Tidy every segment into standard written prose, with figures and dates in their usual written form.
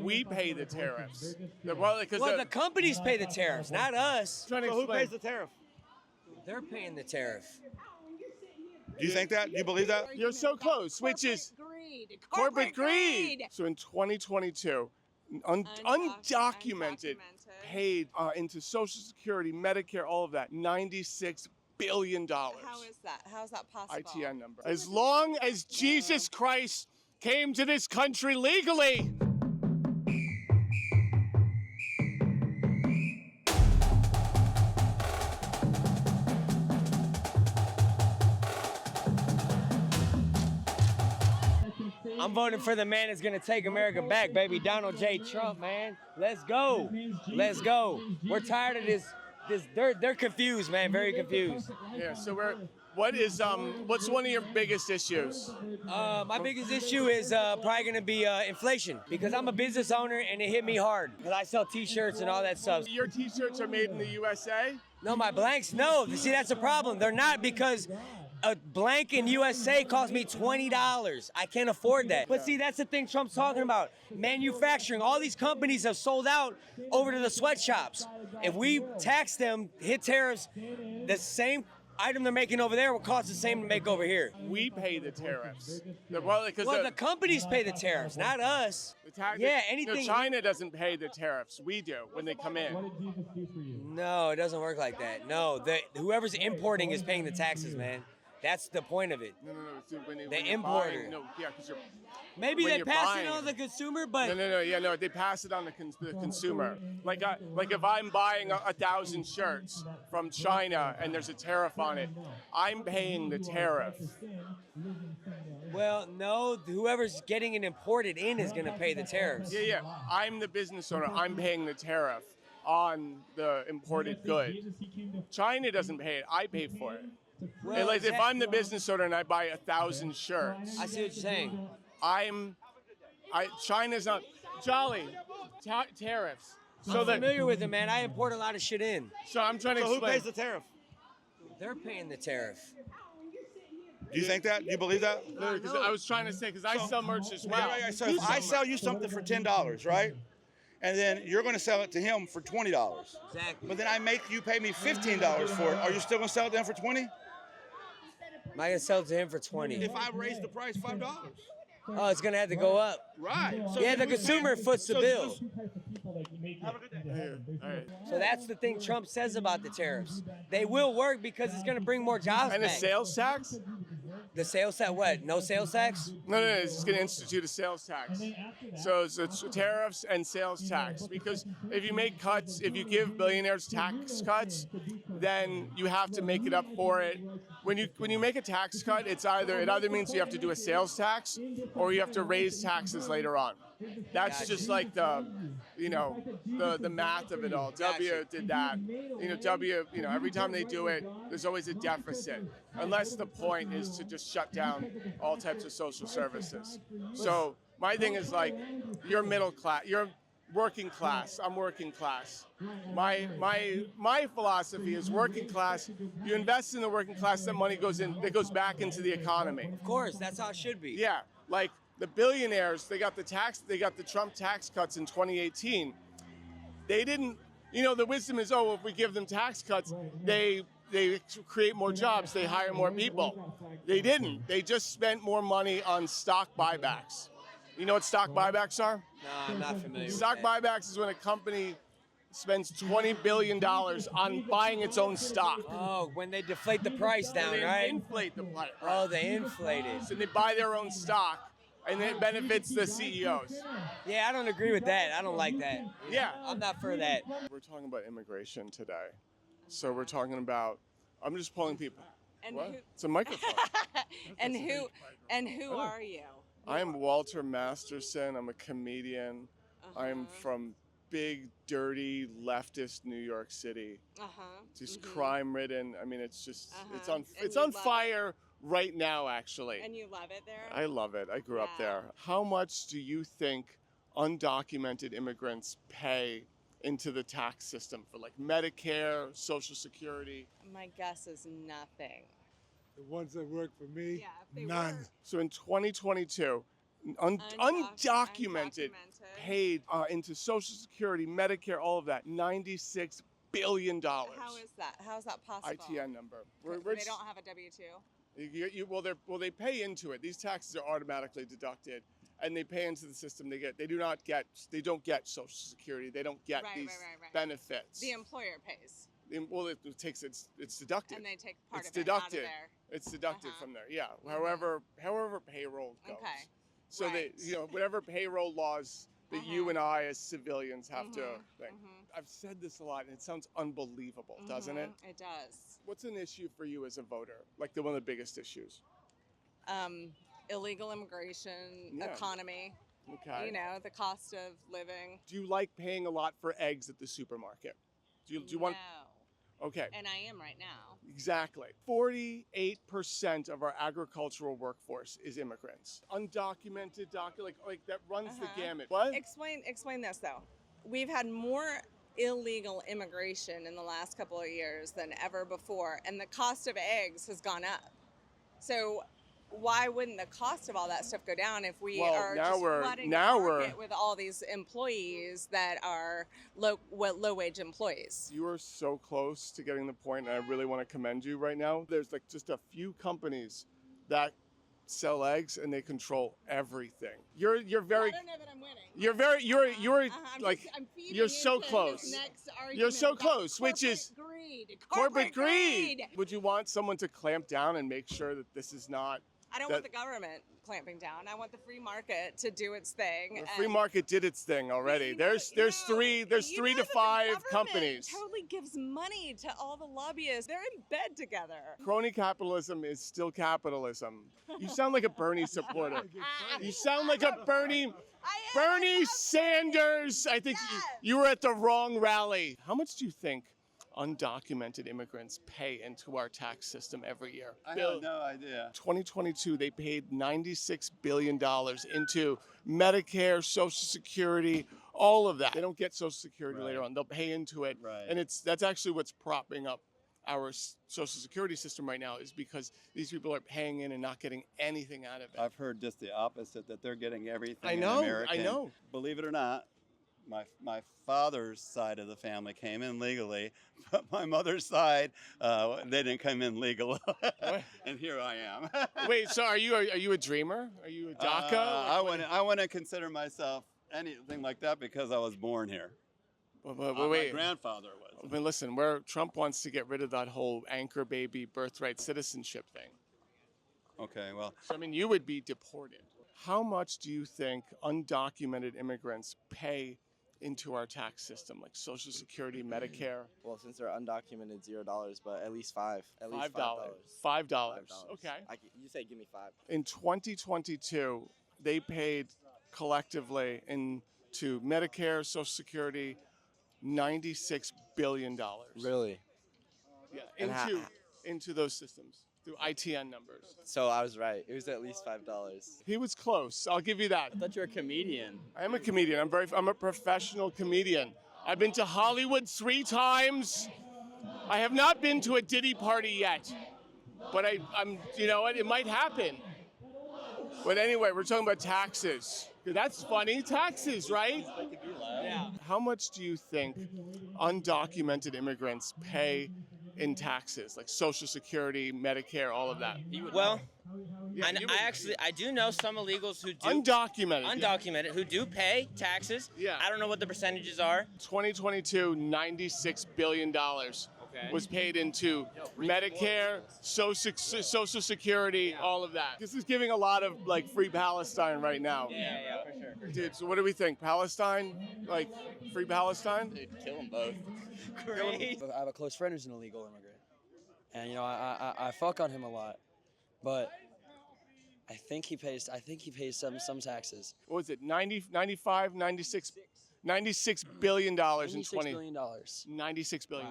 We pay the tariffs. Well, the companies pay the tariffs, not us. So who pays the tariff? They're paying the tariff. Do you think that? Do you believe that? You're so close, which is greed. corporate greed. So in 2022, undocumented paid into Social Security, Medicare, all of that, $96 billion. How is that? How is that possible? ITN number. As long as Jesus Christ came to this country legally. I'm voting for the man that's gonna take America back, baby. Donald J. Trump, man. Let's go. Let's go. We're tired of this. They're confused, man. Very confused. Yeah. So what's one of your biggest issues? My biggest issue is probably gonna be inflation, because I'm a business owner and it hit me hard. Because I sell T-shirts and all that stuff. Your T-shirts are made in the USA? No, my blanks, no. See, that's a problem. They're not, because a blank in USA cost me $20. I can't afford that. But see, that's the thing Trump's talking about. Manufacturing. All these companies have sold out over to the sweatshops. If we tax them, hit tariffs, the same item they're making over there will cost the same to make over here. We pay the tariffs. Well, the companies pay the tariffs, not us. Anything. China doesn't pay the tariffs. We do when they come in. No, it doesn't work like that. No, whoever's importing is paying the taxes, man. That's the point of it. No. So when the importer. Because maybe they pass it on the consumer, but no. They pass it on the consumer. Like if I'm buying 1,000 shirts from China and there's a tariff on it, I'm paying the tariff. Well, no. Whoever's getting it imported in is going to pay the tariffs. Yeah. I'm the business owner. I'm paying the tariff on the imported good. China doesn't pay it. I pay for it. Well, if I'm the business owner and I buy 1,000 shirts, I see what you're saying. China's not Jolly tariffs. I'm familiar with it, man. I import a lot of shit in. So I'm trying to explain. Who pays the tariff? They're paying the tariff. Do you think that? Do you believe that? No, because I was trying to say, because I sell merch as well. Yeah. So if I sell you something for $10, right? And then you're going to sell it to him for $20. Exactly. But then I make you pay me $15 for it. Are you still going to sell it to him for $20? Am I going to sell it to him for $20? If I raise the price $5. Oh, it's going to have to go up. Right. So the consumer foots the bill. Have a good day. So that's the thing Trump says about the tariffs. They will work because it's going to bring more jobs and back. And a sales tax? The sales tax, what? No sales tax? No, it's just going to institute a sales tax. So it's tariffs and sales tax. Because if you make cuts, if you give billionaires tax cuts, then you have to make it up for it. When you make a tax cut, it either means you have to do a sales tax or you have to raise taxes later on. That's just like the math of it all. W did that. Every time they do it, there's always a deficit, unless the point is to just shut down all types of social services. So my thing is like, you're middle class, you're working class. I'm working class. My philosophy is working class. You invest in the working class, that money goes back into the economy. Of course, that's how it should be. Yeah, like the billionaires, they got the Trump tax cuts in 2018. They didn't, the wisdom is, if we give them tax cuts, they create more jobs, they hire more people. They didn't. They just spent more money on stock buybacks. You know what stock buybacks are? No, I'm not familiar Stock with that. buybacks is when a company spends $20 billion on buying its own stock. Oh, when they deflate the price down, they right? Inflate the price. Oh, they inflate it. So they buy their own stock, and it benefits the CEOs. Yeah, I don't agree with that. I don't like that. Yeah. I'm not for that. We're talking about immigration today. So we're talking about, I'm just polling people. And what? Who, it's a microphone. and who are you? I'm Walter Masterson. I'm a comedian. I'm from big, dirty, leftist New York City. Just crime-ridden. I mean, it's just, it's on fire right now, actually. And you love it there? I love it. I grew up there. How much do you think undocumented immigrants pay into the tax system for like Medicare, Social Security? My guess is nothing. The ones that work for me, Yeah, if they none. work. So in 2022, undocumented paid into Social Security, Medicare, all of that. $96 billion. How is that? How is that possible? ITN number. They don't have a W-2. They pay into it. These taxes are automatically deducted, and they pay into the system. They don't get Social Security. They don't get these benefits. The employer pays. Well, it's deducted. And they take part it's of it deducted. out of there. It's deducted from there. Yeah. However payroll goes. Okay. So they, whatever payroll laws that you and I as civilians have to think. I've said this a lot, and it sounds unbelievable, doesn't it? It does. What's an issue for you as a voter? Like one of the biggest issues? Illegal immigration, economy. Okay. The cost of living. Do you like paying a lot for eggs at the supermarket? Do you want? No. Okay. And I am right now. Exactly. 48% of our agricultural workforce is immigrants. Undocumented, like that runs the gamut. What? Explain this though. We've had more illegal immigration in the last couple of years than ever before, and the cost of eggs has gone up. So why wouldn't the cost of all that stuff go down if we are just flooding the market with all these employees that are low-wage employees? You are so close to getting the point, and I really want to commend you right now. There's like just a few companies that sell eggs, and they control everything. You're very. I don't know that I'm winning. You're so close. You're so close, which is corporate greed. Would you want someone to clamp down and make sure that this is not? I don't want the government clamping down. I want the free market to do its thing. The free market did its thing already. There's 3 to 5 companies. Totally gives money to all the lobbyists. They're in bed together. Crony capitalism is still capitalism. You sound like a Bernie supporter. You sound like a Bernie Sanders. I think you were at the wrong rally. How much do you think undocumented immigrants pay into our tax system every year? I have no idea. 2022, they paid $96 billion into Medicare, Social Security, all of that. They don't get Social Security later on. They'll pay into it. Right. And that's actually what's propping up our Social Security system right now, is because these people are paying in and not getting anything out of it. I've heard just the opposite, that they're getting everything I know. in American. Believe it or not, my father's side of the family came in legally, but my mother's side, they didn't come in legal. And here I am. Wait, so are you a dreamer? Are you a DACA? I wouldn't consider myself anything like that because I was born here. Wait. My grandfather was. I mean, listen, Trump wants to get rid of that whole anchor baby birthright citizenship thing. Okay, well. So, I mean, you would be deported. How much do you think undocumented immigrants pay into our tax system, like Social Security, Medicare? Well, since they're undocumented, $0, but at least $5. At least $5. Okay. You say give me $5. In 2022, they paid collectively into Medicare, Social Security, $96 billion. Really? Yeah, into those systems through ITN numbers. So I was right. It was at least $5. He was close. I'll give you that. I thought you were a comedian. I am a comedian. I'm a professional comedian. I've been to Hollywood 3 times. I have not been to a Diddy party yet, but I'm. You know what? It might happen. But anyway, we're talking about taxes. That's funny. Taxes, right? Yeah. How much do you think undocumented immigrants pay in taxes, like Social Security, Medicare, all of that? Well, I do know some illegals who do undocumented who do pay taxes. Yeah. I don't know what the percentages are. 2022, $96 billion was paid into Medicare, Social Security, all of that. This is giving a lot of like free Palestine right now. Yeah, for sure. Dude, so what do we think? Palestine? Like free Palestine? Dude, kill them both. Great. I have a close friend who's an illegal immigrant, and I fuck on him a lot, but I think he pays some taxes. What was it? 95, 96 billion dollars in $96 billion.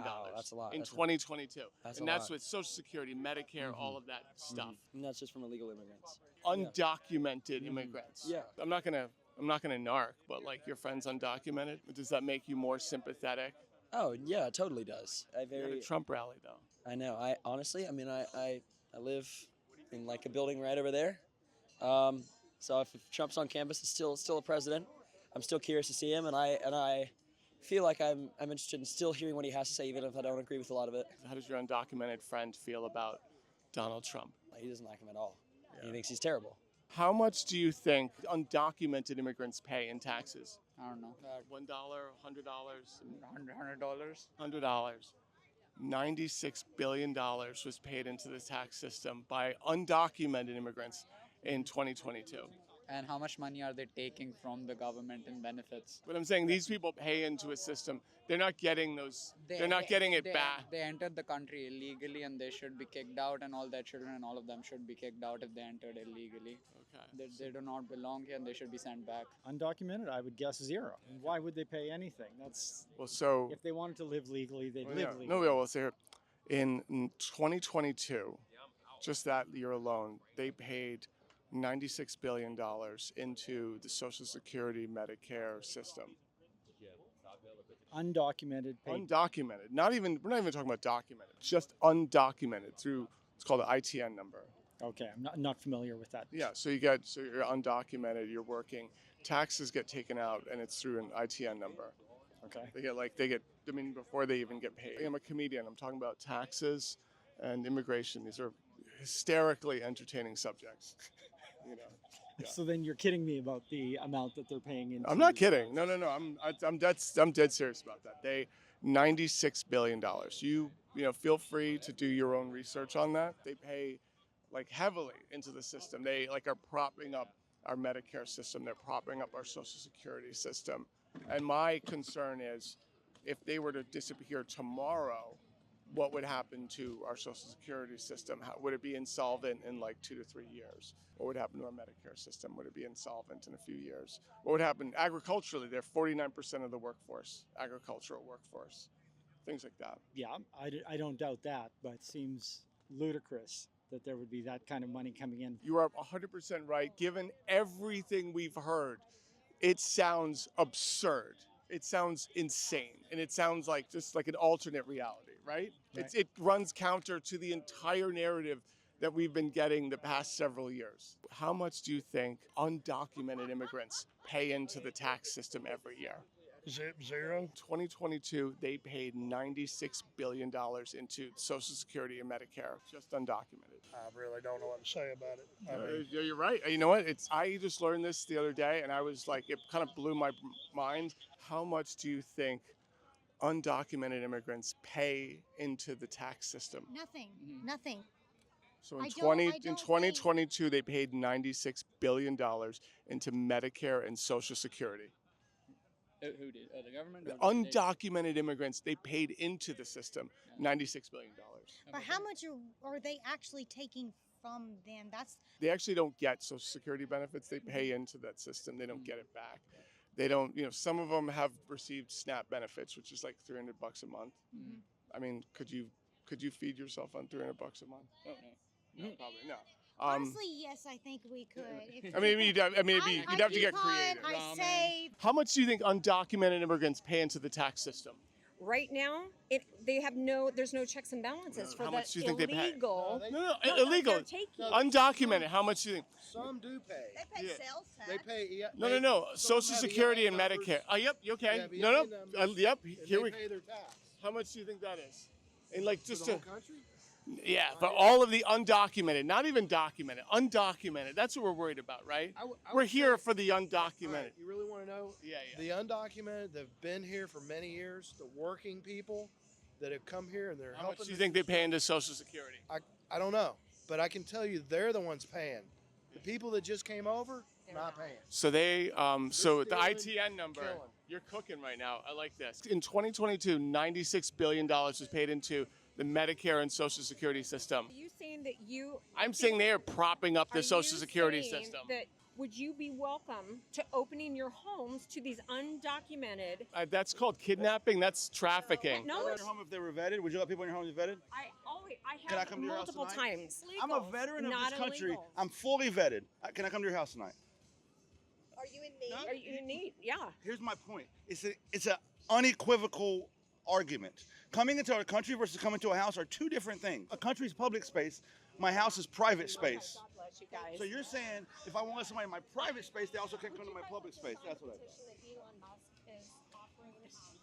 Wow, that's a lot. In That's 2022. That's and a that's lot. with Social Security, Medicare, all of that stuff. And that's just from illegal immigrants. Undocumented immigrants. Yeah. I'm not gonna narc, but like your friend's undocumented. Does that make you more sympathetic? Oh yeah, it totally does. You're at a Trump rally though. I know. I honestly, I live in like a building right over there. So if Trump's on campus, it's still a president. I'm still curious to see him, and I feel like I'm interested in still hearing what he has to say, even if I don't agree with a lot of it. How does your undocumented friend feel about Donald Trump? He doesn't like him at all. He thinks he's terrible. How much do you think undocumented immigrants pay in taxes? I don't know. $1, $100, $100. $100. $96 billion was paid into the tax system by undocumented immigrants in 2022. And how much money are they taking from the government in benefits? But I'm saying these people pay into a system. They're not getting those. They're not getting it back. They entered the country illegally, and they should be kicked out, and all their children and all of them should be kicked out if they entered illegally. Okay. They do not belong here, and they should be sent back. Undocumented, I would guess zero. And why would they pay anything? That's Well, so if they wanted to live legally, they'd live legally. No, we'll say here. In 2022, just that year alone, they paid $96 billion into the Social Security Medicare system. Undocumented paid. Undocumented. We're not even talking about documented. Just undocumented through, it's called an ITN number. Okay, I'm not familiar with that. Yeah, so you're undocumented, you're working, taxes get taken out, and it's through an ITN number. Okay. Before they even get paid. I'm a comedian, I'm talking about taxes and immigration. These are hysterically entertaining subjects. Yeah. So then you're kidding me about the amount that they're paying into. I'm not kidding. No. I'm dead serious about that. $96 billion. You feel free to do your own research on that. They pay heavily into the system. They are propping up our Medicare system. They're propping up our Social Security system. And my concern is, if they were to disappear tomorrow, what would happen to our Social Security system? Would it be insolvent in 2 to 3 years? What would happen to our Medicare system? Would it be insolvent in a few years? What would happen agriculturally? They're 49% of the workforce, agricultural workforce, things like that. Yeah, I don't doubt that, but it seems ludicrous that there would be that kind of money coming in. You are 100% right. Given everything we've heard, it sounds absurd. It sounds insane. And it sounds just like an alternate reality, right? It runs counter to the entire narrative that we've been getting the past several years. How much do you think undocumented immigrants pay into the tax system every year? Zero. 2022, they paid $96 billion into Social Security and Medicare, just undocumented. I really don't know what to say about it. You're right. You know what? I just learned this the other day, and I was it kind of blew my mind. How much do you think undocumented immigrants pay into the tax system? Nothing. So in 2022, they paid $96 billion into Medicare and Social Security. Who did? The government? Undocumented immigrants, they paid into the system $96 billion. But how much are they actually taking from them? They actually don't get Social Security benefits. They pay into that system. They don't get it back. They don't, some of them have received SNAP benefits, which is $300 a month. Mm-hmm. I mean, could you feed yourself on $300 a month? Oh, no. No, probably no. Honestly, yes, I think we could. You'd have to get creative. I save. How much do you think undocumented immigrants pay into the tax system? Right now, there's no checks and balances for How the much do you think illegal. They pay? No, illegal. Undocumented. How much do you think? Some do pay. They pay sales tax. They pay. Yeah, No. Social Security and Medicare. Yep. Okay. Yeah, Yep. Here we. pay their tax. How much do you think that is? In For the whole country? Yeah, for all of the undocumented, not even documented, undocumented. That's what we're worried about, right? We're here for the undocumented. Right, you really want to know? Yeah. The undocumented that have been here for many years, the working people that have come here and they're How helping. much do you think they pay into Social Security? I don't know, but I can tell you they're the ones paying. The people that just came over, not paying. So the ITN number, killing. you're cooking right now. I like this. In 2022, $96 billion was paid into the Medicare and Social Security system. Are you saying that you? I'm saying they are propping up the Social Security system. Would you be welcome to opening your homes to these undocumented? That's called kidnapping. That's trafficking. No, Your home if they were vetted? Would you let people in your home be vetted? I Can I have come to your house multiple tonight? times. I'm a veteran of not this country. illegal. I'm fully vetted. Can I come to your house tonight? Are you in need? Are you in need? Yeah. Here's my point. It's an unequivocal argument. Coming into our country versus coming to a house are two different things. A country's public space. My house is private space. at you guys. So you're saying if I want to let somebody in my private space, they also can't come to my public space. That's what I thought.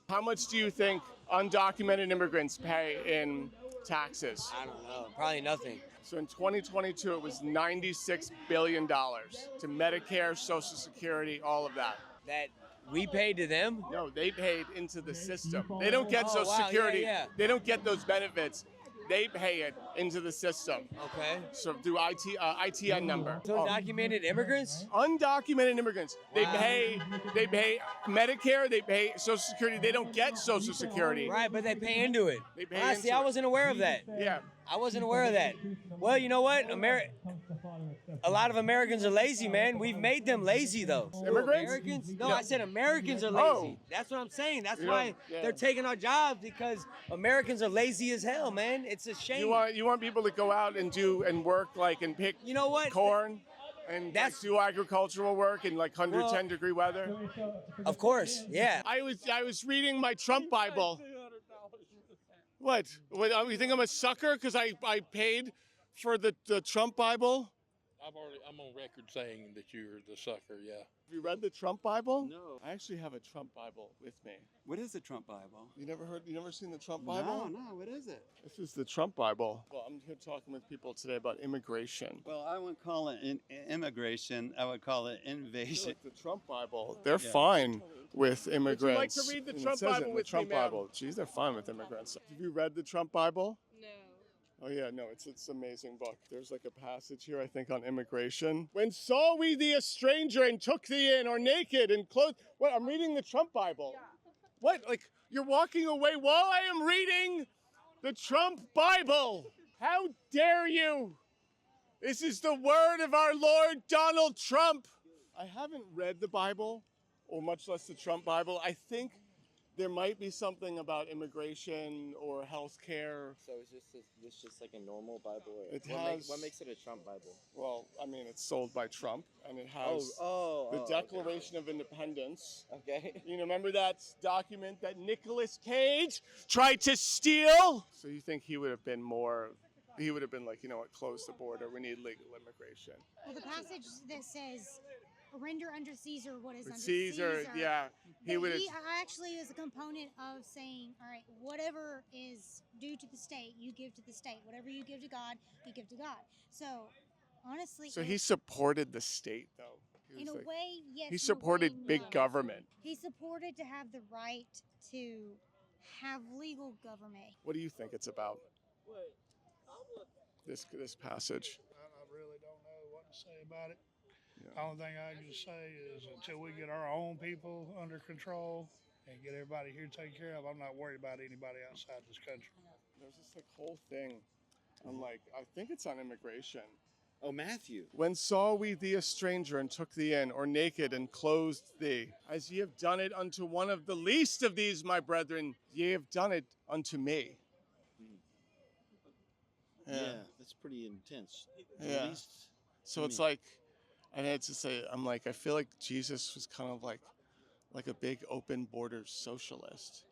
How much do you think undocumented immigrants pay in taxes? I don't know. Probably nothing. So in 2022, it was $96 billion to Medicare, Social Security, all of that. That we paid to them? No, they paid into the system. They don't get Oh, Social wow, Security. yeah. They don't get those benefits. They pay it into the system. Okay. So through ITN number. So undocumented immigrants? Undocumented immigrants. They Wow. pay Medicare, they pay Social Security. They don't get Social Security. Right, but they pay into it. They pay See, into I it. wasn't aware of that. Yeah. I wasn't aware of that. Well, you know what? A lot of Americans are lazy, man. We've made them lazy, though. Immigrants? Americans? No, Yeah. I said Americans are lazy. Oh. That's what I'm saying. That's You why know, yeah. they're taking our jobs, because Americans are lazy as hell, man. It's a shame. You want people to go out and work and pick You know what? corn and do agricultural work in 110-degree weather? Of course, yeah. I was reading my Trump Bible. What? You think I'm a sucker because I paid for the Trump Bible? I'm on record saying that you're the sucker, yeah. Have you read the Trump Bible? No. I actually have a Trump Bible with me. What is the Trump Bible? You never seen the Trump Bible? No, what is it? This is the Trump Bible. Well, I'm here talking with people today about immigration. Well, I wouldn't call it immigration. I would call it invasion. Like the Trump Bible, they're Yeah. fine with immigrants. Would you like to read the And it Trump says it Bible in the with Trump me, ma'am? Bible. Geez, they're fine with immigrants. Have you read the Trump Bible? No. Oh yeah, no, it's an amazing book. There's a passage here, I think, on immigration. When saw we thee a stranger and took thee in, or naked and clothed? What? I'm reading the Trump Bible. What? You're walking away while I am reading the Trump Bible? How dare you? This is the word of our Lord Donald Trump. I haven't read the Bible, or much less the Trump Bible. I think there might be something about immigration or health care. So is this just like a normal Bible? Or what makes it a Trump Bible? Well, I mean, it's sold by Trump, and it has the okay. Declaration of Independence. Okay. You remember that document that Nicolas Cage tried to steal? So you think he would have been like, you know what, close the border, we need legal immigration. Well, the passage that says, render unto Caesar what is But unto Caesar, yeah, he But would have. he actually is a component of saying, all right, whatever is due to the state, you give to the state. Whatever you give to God, you give to God. So, honestly. So he supported the state, though. In a way, yes. He in a supported way, big no. government. He supported to have the right to have legal government. What do you think it's about? This passage. I really don't know what to say about it. The only thing I can just say is until we get our own people under control and get everybody here taken care of, I'm not worried about anybody outside this country. There's this whole thing. I think it's on immigration. Oh, Matthew. When saw we thee a stranger and took thee in, or naked and clothed thee? As ye have done it unto one of the least of these, my brethren, ye have done it unto me. Yeah, that's pretty intense. At Yeah. least So to it's me. I had to say, I feel like Jesus was kind of like a big open borders socialist.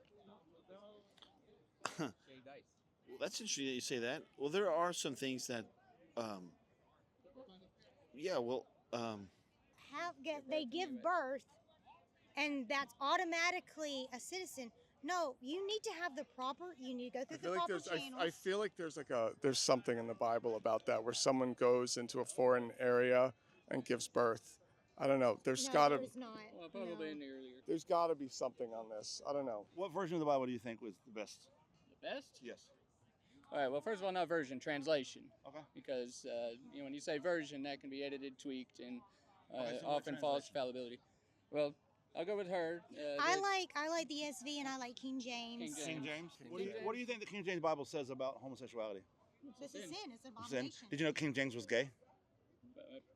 Well, that's interesting that you say that. Well, there are some things that, They give birth, and that's automatically a citizen. No, you need to have you need to go through the proper channels. I feel like there's something in the Bible about that where someone goes into a foreign area and gives birth. I don't know. There's No, gotta there's not. Well, probably in the earlier. there's gotta be something on this. I don't know. What version of the Bible do you think was the best? The best? Yes. All right. Well, first of all, not version, translation. Okay. Because when you say version, that can be edited, tweaked, and Okay, so what often false fallibility. Well, I'll go with her. I like the ESV and I like King James. King James. What do you think the King James Bible says about homosexuality? It's a sin. It's an It's sin. abomination. Did you know King James was gay?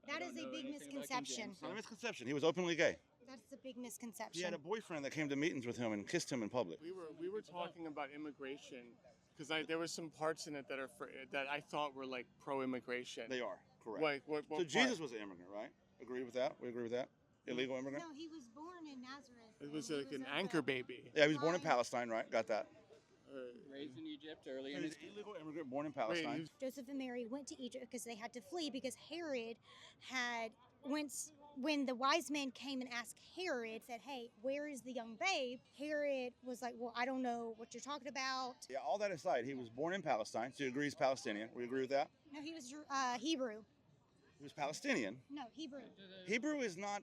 That is a big misconception. It's not a misconception. He was openly gay. That's a big misconception. He had a boyfriend that came to meetings with him and kissed him in public. We were talking about immigration because there were some parts in it that I thought were like pro-immigration. They are correct. What So part? Jesus was an immigrant, right? Agree with that? We agree with that? Illegal immigrant? No, he was born in Nazareth. It was like an anchor baby. Yeah, he was born in Palestine, right? Got that. Raised in Egypt early in He's his an illegal immigrant born in Palestine. Joseph and Mary went to Egypt because they had to flee because Herod had when the wise men came and asked Herod, said, "Hey, where is the young babe?" Herod was like, "Well, I don't know what you're talking about." Yeah, all that aside, he was born in Palestine, so you agree he's Palestinian. We agree with that? No, he was Hebrew. He was Palestinian. No, Hebrew. Hebrew is not...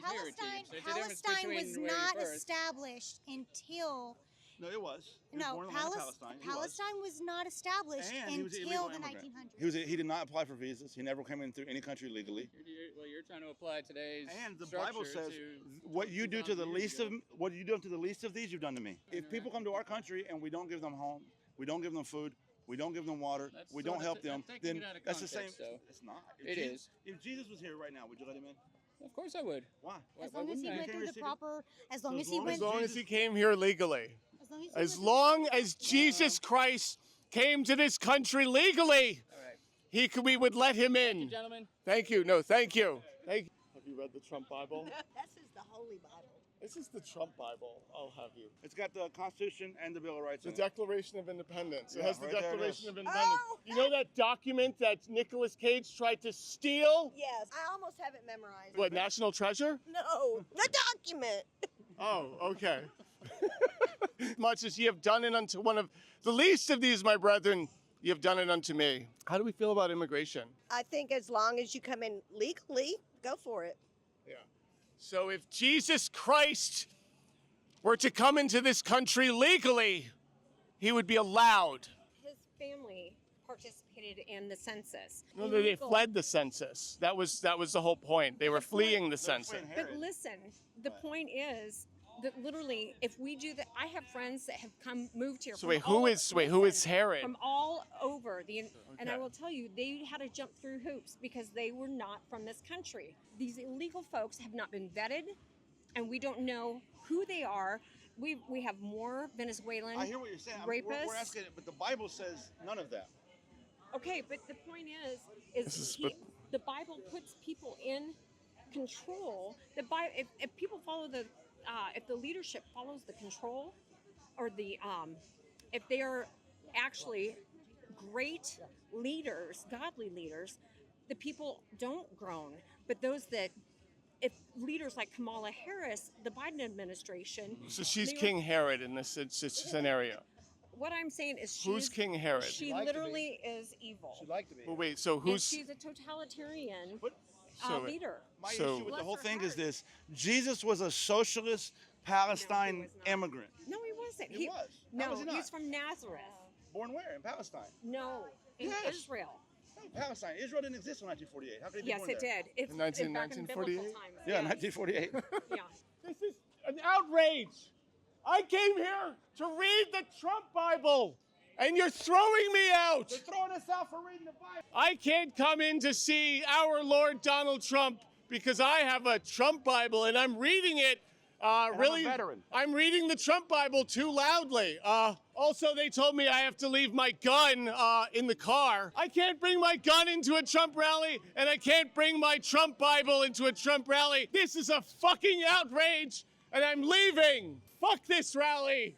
Palestine was not established until... No, it was. He was born in the land of Palestine. Palestine was not established until the 1900s. He did not apply for visas. He never came in through any country legally. Well, you're trying to apply today's And the Bible says, what you do to the least of these, you've done to me. If people come to our country and we don't give them home, we don't give them food, we don't give them water, we don't help them, then that's the same. It's not. It is. If Jesus was here right now, would you let him in? Of course I would. Why? As long as he went through the proper, as long as he came here legally. As long as Jesus Christ came to this country legally, we would let him in. Thank you, gentlemen. Thank you. No, thank you. Have you read the Trump Bible? This is the Holy Bible. This is the Trump Bible. I'll have you. It's got the Constitution and the Bill of Rights The in it. Declaration of Independence. It Yeah, has the right there it Declaration is. of Independence. You know that document that Nicolas Cage tried to steal? Yes, I almost have it memorized. What, National Treasure? No, the document. Oh, okay. Much as ye have done it unto one of the least of these, my brethren, ye have done it unto me. How do we feel about immigration? I think as long as you come in legally, go for it. Yeah. So if Jesus Christ were to come into this country legally, he would be allowed. His family participated in the census. No, they fled the census. That was the whole point. They were fleeing the census. But listen, the point is that literally, if we do that, I have friends that have moved here. So who is Herod? From all over and I will tell you, they had to jump through hoops because they were not from this country. These illegal folks have not been vetted, and we don't know who they are. We have more Venezuelan I hear what you're saying. rapists. We're asking it, but the Bible says none of that. Okay, but the point is the Bible puts people in control. If people follow if the leadership follows the control, or if they are actually great leaders, godly leaders, the people don't groan. But if leaders like Kamala Harris, the Biden administration. So she's King Herod in this scenario. What I'm saying is who's King Herod? She literally is evil. She'd like to be. Well, wait, so who's... And she's a totalitarian leader. My issue with the whole thing is this. Jesus was a socialist Palestine immigrant. No, he wasn't. He was. No, How was he not? he's from Nazareth. Born where? In Palestine? No, in Yes. Israel. No, Palestine. Israel didn't exist in 1948. How could he be Yes, born it there? did. It's In back in 1948? biblical times. Yeah, 1948. Yeah. This is an outrage. I came here to read the Trump Bible, and you're throwing me out. They're throwing us out for reading the Bible. I can't come in to see our Lord Donald Trump because I have a Trump Bible and I'm reading it. Really, I'm a veteran. I'm reading the Trump Bible too loudly. Also, they told me I have to leave my gun in the car. I can't bring my gun into a Trump rally, and I can't bring my Trump Bible into a Trump rally. This is a fucking outrage, and I'm leaving. Fuck this rally.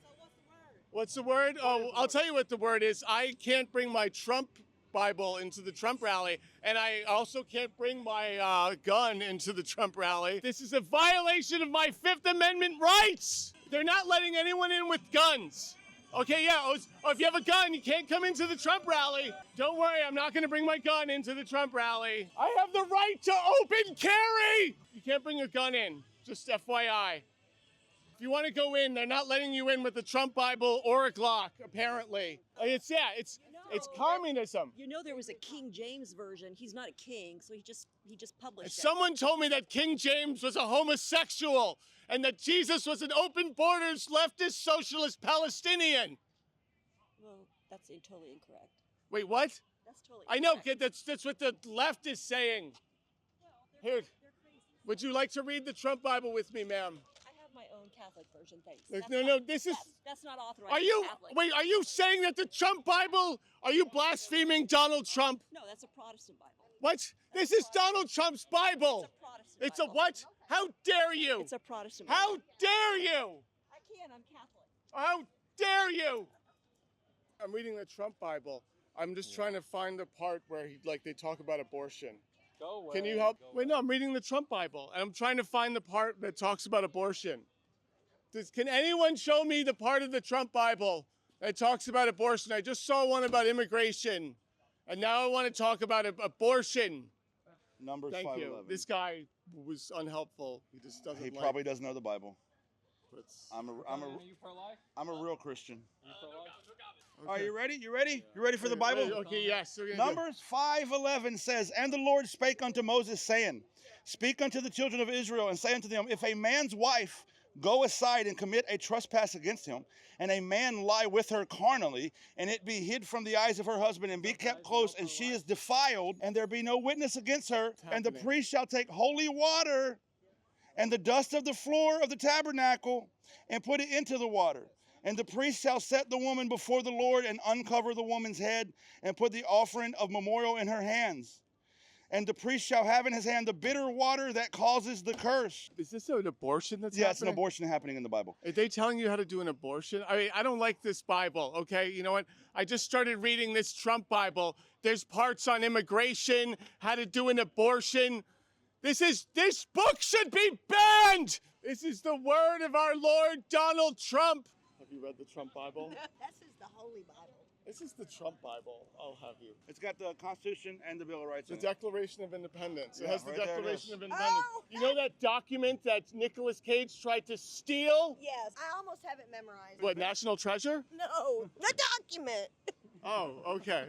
What's the word? Oh, I'll tell you what the word is. I can't bring my Trump Bible into the Trump rally, and I also can't bring my gun into the Trump rally. This is a violation of my Fifth Amendment rights. They're not letting anyone in with guns. Okay, yeah, if you have a gun, you can't come into the Trump rally. Don't worry, I'm not gonna bring my gun into the Trump rally. I have the right to open carry. You can't bring a gun in, just FYI. If you want to go in, they're not letting you in with a Trump Bible or a Glock, apparently. It's communism. You know there was a King James version. He's not a king, so he just published it. Someone told me that King James was a homosexual and that Jesus was an open borders leftist socialist Palestinian. Well, that's totally incorrect. Wait, what? That's totally I know, incorrect. kid, that's what the left is saying. Here, would you like to read the Trump Bible with me, ma'am? I have my own Catholic version, thanks. That's not authorized. Are you saying that the Trump Bible, are you blaspheming Donald Trump? No, that's a Protestant Bible. What? This is Donald Trump's Bible. It's a Protestant It's a what? How dare you? It's a Protestant Bible. How dare you? I can't, I'm Catholic. How dare you? I'm reading the Trump Bible. I'm just trying to find the part where they talk about abortion. Go away. Can you help? Wait, no, I'm reading the Trump Bible, and I'm trying to find the part that talks about abortion. Can anyone show me the part of the Trump Bible that talks about abortion? I just saw one about immigration, and now I want to talk about abortion. Numbers Thank 5:11. you. This guy was unhelpful. He just doesn't. He probably doesn't know the Bible. I'm a real Christian. Okay. Are you ready? You ready? You ready for the Bible? Okay, yes. Numbers 5:11 says, "And the Lord spake unto Moses, saying, Speak unto the children of Israel, and say unto them, If a man's wife go aside and commit a trespass against him, and a man lie with her carnally, and it be hid from the eyes of her husband, and be kept close, and she is defiled, and there be no witness against her, and the priest shall take holy water and the dust of the floor of the tabernacle, and put it into the water. And the priest shall set the woman before the Lord, and uncover the woman's head, and put the offering of memorial in her hands. And the priest shall have in his hand the bitter water that causes the curse." Is this an abortion that's happening? happening? It's an abortion happening in the Bible. Are they telling you how to do an abortion? I mean, I don't like this Bible, okay? You know what? I just started reading this Trump Bible. There's parts on immigration, how to do an abortion. This book should be banned! This is the word of our Lord Donald Trump. Have you read the Trump Bible? This is the Holy Bible. This is the Trump Bible. I'll have you. It's got the Constitution and the Bill of Rights The in it. Declaration of Independence. It Yeah, has the right there it Declaration is. of Independence. You know that document that Nicolas Cage tried to steal? Yes, I almost have it memorized. What, National Treasure? No, the document. Oh, okay.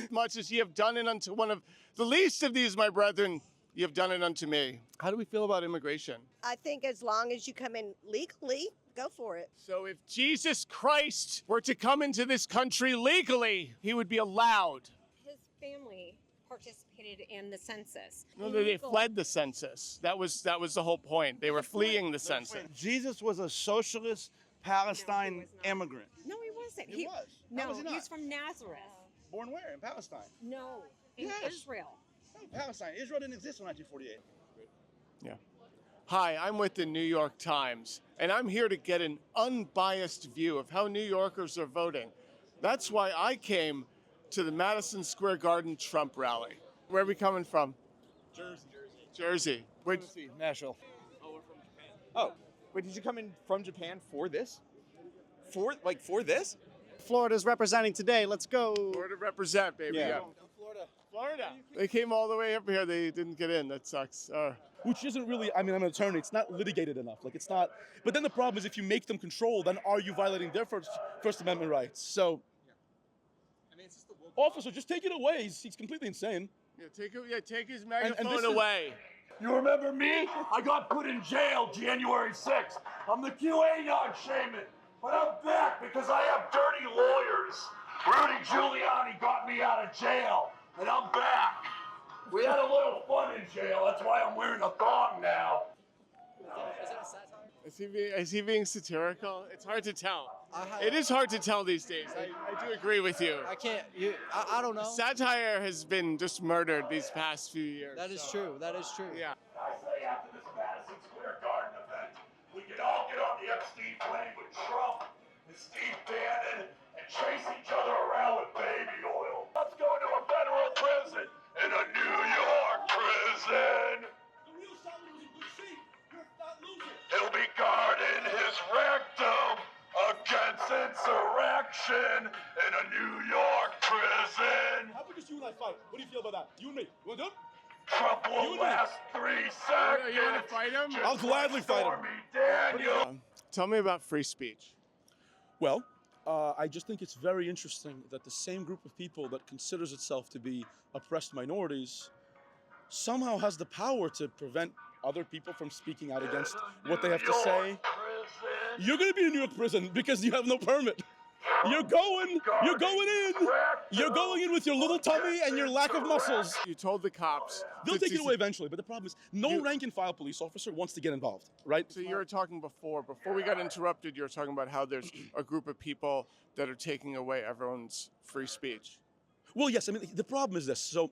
Much as ye have done it unto one of the least of these, my brethren, ye have done it unto me. How do we feel about immigration? I think as long as you come in legally, go for it. So if Jesus Christ were to come into this country legally, he would be allowed. His family participated in the census. No, they fled the census. That was the whole point. They were fleeing the census. Jesus was a socialist Palestine immigrant. No, he wasn't. He was. How No, was he not? he's from Nazareth. Born where? In Palestine. No, in Yes. Israel. No, Palestine. Israel didn't exist in 1948. Yeah. Hi, I'm with the New York Times, and I'm here to get an unbiased view of how New Yorkers are voting. That's why I came to the Madison Square Garden Trump rally. Where are we coming from? Jersey. Which, Nashville. Oh, we're from Japan. Oh, wait, did you come in from Japan for this? For this? Florida's representing today. Let's go. Florida represent, baby. Yeah. Florida. They came all the way up here. They didn't get in. That sucks. Which isn't really, I mean, I'm an attorney, it's not litigated enough. Like, it's not, but then the problem is if you make them control, then are you violating their First Amendment rights? So, officer, just take it away. He's completely insane. Take his megaphone away. You remember me? I got put in jail January 6th. I'm the QAnon shaman, but I'm back because I have dirty lawyers. Rudy Giuliani got me out of jail, and I'm back. We had a little fun in jail. That's why I'm wearing a thong now. Is he being satirical? It's hard to tell. It is hard to tell these days. I do agree with you. I don't know. Satire has been just murdered these past few years. That is true. That is true. Yeah. I say after this Madison Square Garden event, we can all get on the Epstein plane with Trump and Steve Bannon and chase each other around with baby oil. Let's go to a federal prison in a New York prison. He'll be guarding his rectum against insurrection in a New York prison. How about just you and I fight? What do you feel about that? You and me. You want to do it? Trump will last 3 seconds. You want to fight him? I'll gladly fight him. Daniel. Tell me about free speech. Well, I just think it's very interesting that the same group of people that considers itself to be oppressed minorities somehow has the power to prevent other people from speaking out against what they have to say. You're going to be in New York prison because you have no permit. You're going in. You're going in with your little tummy and your lack of muscles. You told the cops. They'll take it away eventually, but the problem is no rank and file police officer wants to get involved, right? So you were talking before we got interrupted, you were talking about how there's a group of people that are taking away everyone's free speech. Well, yes, I mean, the problem is this. So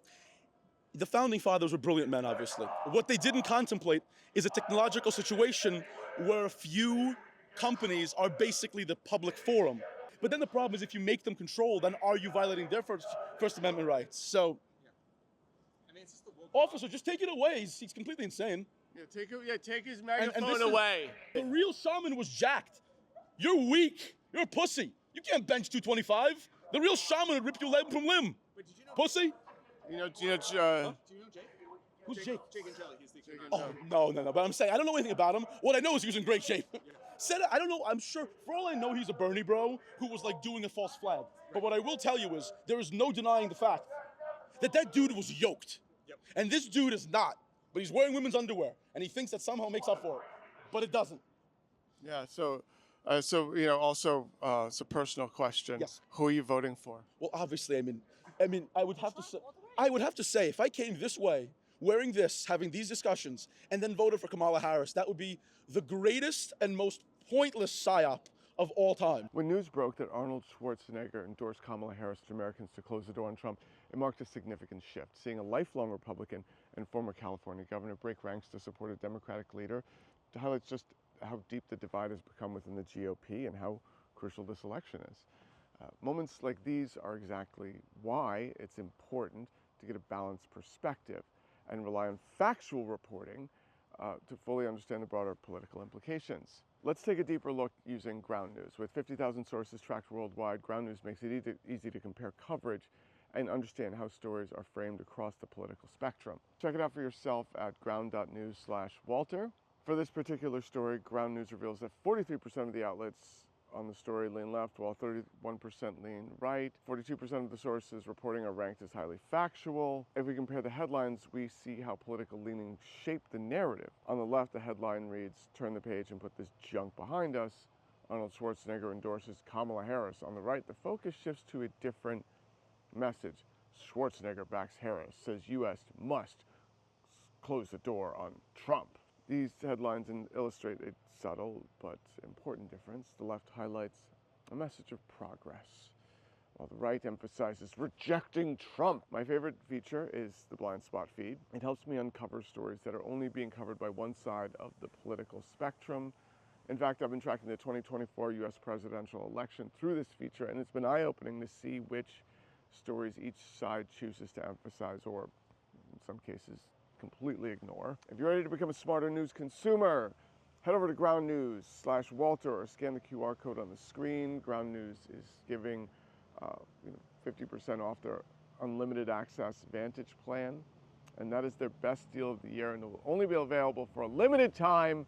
the founding fathers were brilliant men, obviously. What they didn't contemplate is a technological situation where a few companies are basically the public forum. But then the problem is if you make them control, then are you violating their First Amendment rights? So, officer, just take it away. He's completely insane. Take his megaphone away. The real shaman was jacked. You're weak. You're a pussy. You can't bench 225. The real shaman would rip you limb from limb. But did you know pussy? Do you know Jake? Who's Jake? Jake and Jelly. He's the Oh, no. But I'm saying, I don't know anything about him. What I know is he was in great shape. I don't know, I'm sure, for all I know, he's a Bernie bro who was like doing a false flag. But what I will tell you is, there is no denying the fact that dude was yoked. And this dude is not. But he's wearing women's underwear, and he thinks that somehow makes up for it. But it doesn't. Yeah, so also, it's a personal question. Yes. Who are you voting for? Well, obviously, I would have to say, if I came this way, wearing this, having these discussions, and then voted for Kamala Harris, that would be the greatest and most pointless psyop of all time. When news broke that Arnold Schwarzenegger endorsed Kamala Harris to Americans to close the door on Trump, it marked a significant shift, seeing a lifelong Republican and former California governor break ranks to support a Democratic leader, to highlight just how deep the divide has become within the GOP and how crucial this election is. Moments like these are exactly why it's important to get a balanced perspective and rely on factual reporting to fully understand the broader political implications. Let's take a deeper look using ground news. With 50,000 sources tracked worldwide, ground news makes it easy to compare coverage and understand how stories are framed across the political spectrum. Check it out for yourself at ground.news/Walter. For this particular story, Ground News reveals that 43% of the outlets on the story lean left, while 31% lean right. 42% of the sources reporting are ranked as highly factual. If we compare the headlines, we see how political leaning shaped the narrative. On the left, the headline reads, "Turn the page and put this junk behind us. Arnold Schwarzenegger endorses Kamala Harris." On the right, the focus shifts to a different message. Schwarzenegger backs Harris, says U.S. must close the door on Trump. These headlines illustrate a subtle but important difference. The left highlights a message of progress, while the right emphasizes rejecting Trump. My favorite feature is the blind spot feed. It helps me uncover stories that are only being covered by one side of the political spectrum. In fact, I've been tracking the 2024 U.S. presidential election through this feature, and it's been eye-opening to see which stories each side chooses to emphasize, or in some cases, completely ignore. If you're ready to become a smarter news consumer, head over to groundnews/Walter or scan the QR code on the screen. Ground News is giving 50% off their unlimited access Vantage plan, and that is their best deal of the year, and it will only be available for a limited time.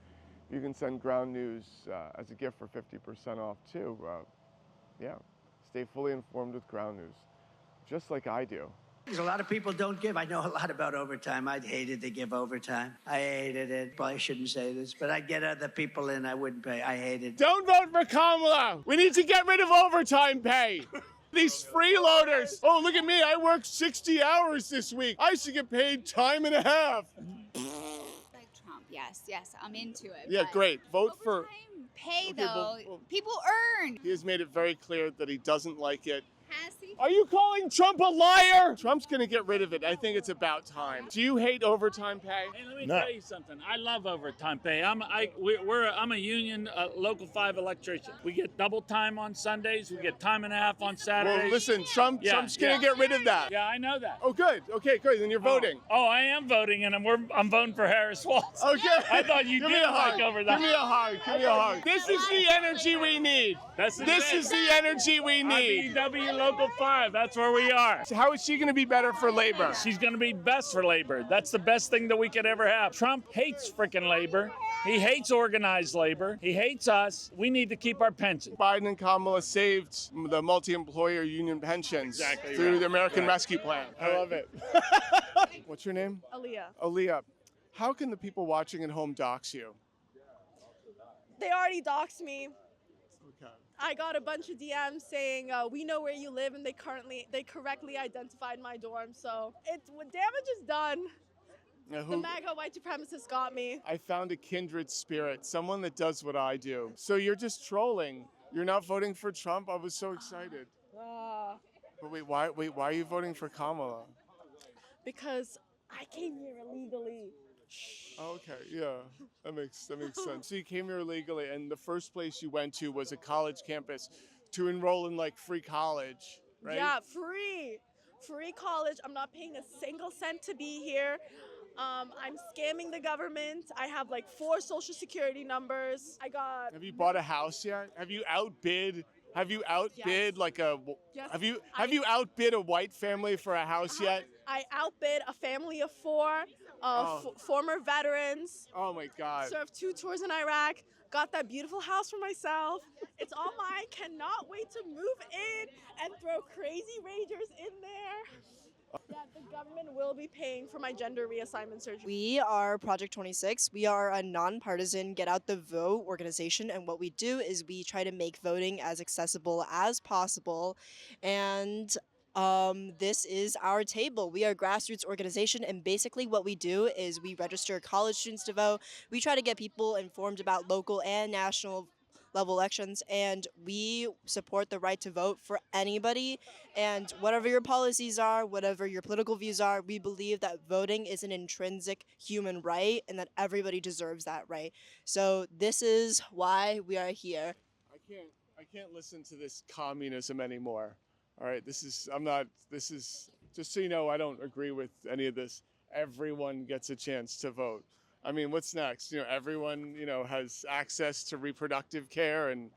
You can send Ground News as a gift for 50% off too. Stay fully informed with Ground News, just like I do. A lot of people don't give. I know a lot about overtime. I hated to give overtime. I hated it. Probably shouldn't say this, but I'd get other people in. I wouldn't pay. I hated it. Don't vote for Kamala. We need to get rid of overtime pay. These freeloaders. Oh, look at me. I worked 60 hours this week. I should get paid time and a half. Like Trump, yes, I'm into it. Yeah, great. Vote for Pay though. People earn. He has made it very clear that he doesn't like it. Has he? Are you calling Trump a liar? Trump's gonna get rid of it. I think it's about time. Do you hate overtime pay? Hey, let me tell you something. I love overtime pay. I'm a union local 5 electrician. We get double time on Sundays. We get time and a half on Saturdays. Well, listen, Trump's gonna get rid of that. Yeah, I know that. Oh, good. Okay, great. Then you're voting. Oh, I am voting, and I'm voting for Harris Waltz. Okay. I thought you Give did me a hug. like overtime. Give me a hug. Give me a hug. This is the energy we need. This is the energy we need. IBEW Local 5. That's where we are. So how is she going to be better for labor? She's going to be best for labor. That's the best thing that we could ever have. Trump hates freaking labor. He hates organized labor. He hates us. We need to keep our pensions. Biden and Kamala saved the multi-employer union pensions through the American Rescue Plan. I love it. What's your name? Aaliyah. Aaliyah. How can the people watching at home dox you? They already doxed me. Okay. I got a bunch of DMs saying, we know where you live, and they correctly identified my dorm. So damage is done. Now, The MAGA white supremacists got me. I found a kindred spirit, someone that does what I do. So you're just trolling. You're not voting for Trump? I was so excited. But wait, why are you voting for Kamala? Because I came here illegally. Okay, yeah, that makes sense. So you came here illegally, and the first place you went to was a college campus to enroll in like free college, right? Yeah, free college. I'm not paying a single cent to be here. I'm scamming the government. I have like 4 social security numbers. I got. Have you bought a house yet? Have you outbid? Have you outbid Yes. like a? Yes, Have you outbid a white family for a house yet? I outbid a family of 4 former veterans. Oh my God. Served 2 tours in Iraq. Got that beautiful house for myself. It's all mine. Cannot wait to move in and throw crazy ragers in there. That the government will be paying for my gender reassignment surgery. We are Project 26. We are a nonpartisan get out the vote organization, and what we do is we try to make voting as accessible as possible. And this is our table. We are a grassroots organization, and basically what we do is we register college students to vote. We try to get people informed about local and national level elections, and we support the right to vote for anybody. And whatever your policies are, whatever your political views are, we believe that voting is an intrinsic human right and that everybody deserves that right. So this is why we are here. I can't listen to this communism anymore. All right, this is just so you know, I don't agree with any of this. Everyone gets a chance to vote. I mean, what's next? You know, everyone, you know, has access to reproductive care, and,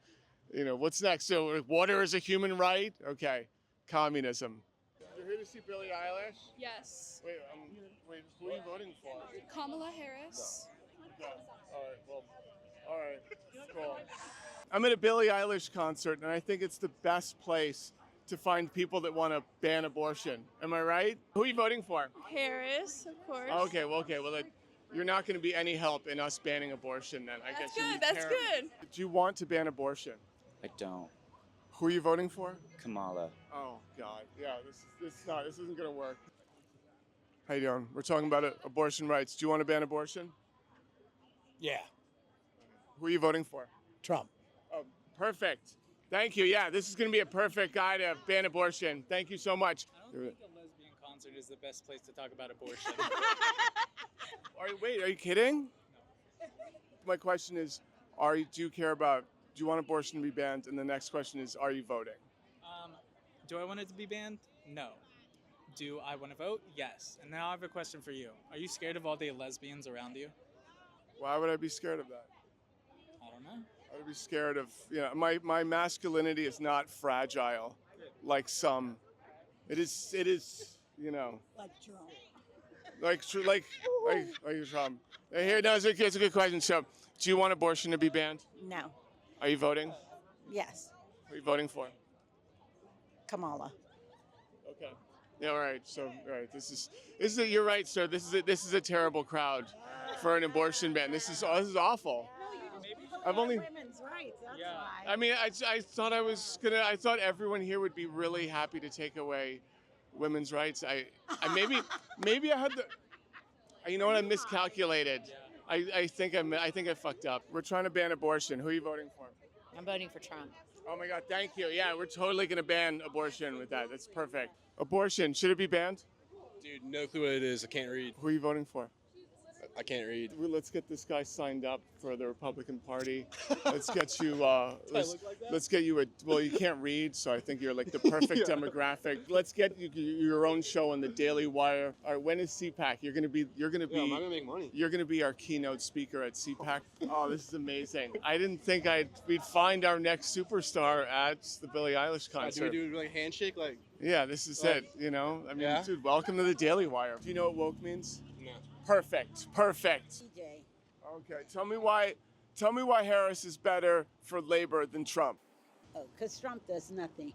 you know, what's next? So water is a human right? Okay, communism. You're here to see Billie Eilish? Yes. Wait, who are you voting for? Kamala Harris. Okay, all right, cool. I'm at a Billie Eilish concert, and I think it's the best place to find people that want to ban abortion. Am I right? Who are you voting for? Harris, of course. Okay, well, you're not going to be any help in us banning abortion then. I That's guess good. That's good. Do you want to ban abortion? I don't. Who are you voting for? Kamala. Oh God, yeah. This isn't going to work. How you doing? We're talking about abortion rights. Do you want to ban abortion? Yeah. Who are you voting for? Trump. Oh, perfect. Thank you. Yeah, this is going to be a perfect guy to ban abortion. Thank you so much. I don't think a lesbian concert is the best place to talk about abortion. Are you kidding? No. My question is, do you want abortion to be banned? And the next question is, are you voting? Do I want it to be banned? No. Do I want to vote? Yes. And now I have a question for you. Are you scared of all the lesbians around you? Why would I be scared of that? I don't know. I would be scared of, my masculinity is not fragile like some. It is, Like Trump. like Trump. Here, no, it's a good question. So, do you want abortion to be banned? No. Are you voting? Yes. Who are you voting for? Kamala. Okay. Yeah, all right. So, all right. You're right, sir. This is a terrible crowd for an abortion ban. This is awful. I've only. Women's rights. That's why. I mean, I thought everyone here would be really happy to take away women's rights. Maybe I had the. You know what? I miscalculated. I think I fucked up. We're trying to ban abortion. Who are you voting for? I'm voting for Trump. Oh my God! Thank you. Yeah, we're totally gonna ban abortion with that. That's perfect. Abortion, should it be banned? Dude, no clue what it is. I can't read. Who are you voting for? I can't read. Let's get this guy signed up for the Republican Party. Let's get you. Let's get you well, you can't read, so I think you're like the perfect demographic. Let's get you your own show on the Daily Wire. All right, when is CPAC? You're gonna be. Yeah, I'm not gonna make money. You're gonna be our keynote speaker at CPAC. Oh, this is amazing. I didn't think we'd find our next superstar at the Billie Eilish concert. Do we do like handshake? Like. Yeah, this is it. I mean, Yeah? Dude, welcome to the Daily Wire. Do you know what woke means? No. Perfect. Okay, tell me why Harris is better for labor than Trump. Oh, because Trump does nothing.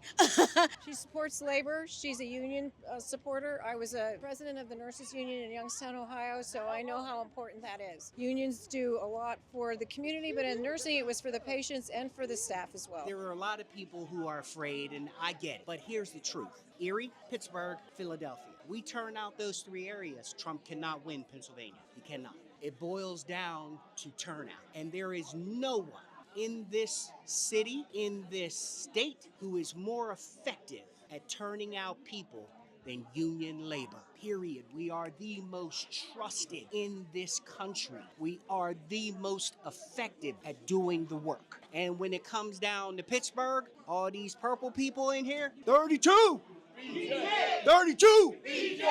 She supports labor. She's a union supporter. I was a president of the nurses union in Youngstown, Ohio, so I know how important that is. Unions do a lot for the community, but in nursing it was for the patients and for the staff as well. There are a lot of people who are afraid, and I get it. But here's the truth. Erie, Pittsburgh, Philadelphia. We turn out those 3 areas, Trump cannot win Pennsylvania. He cannot. It boils down to turnout. And there is no one in this city, in this state, who is more effective at turning out people than union labor. Period. We are the most trusted in this country. We are the most effective at doing the work. And when it comes down to Pittsburgh, all these purple people in here, 32! BJ! 32! BJ!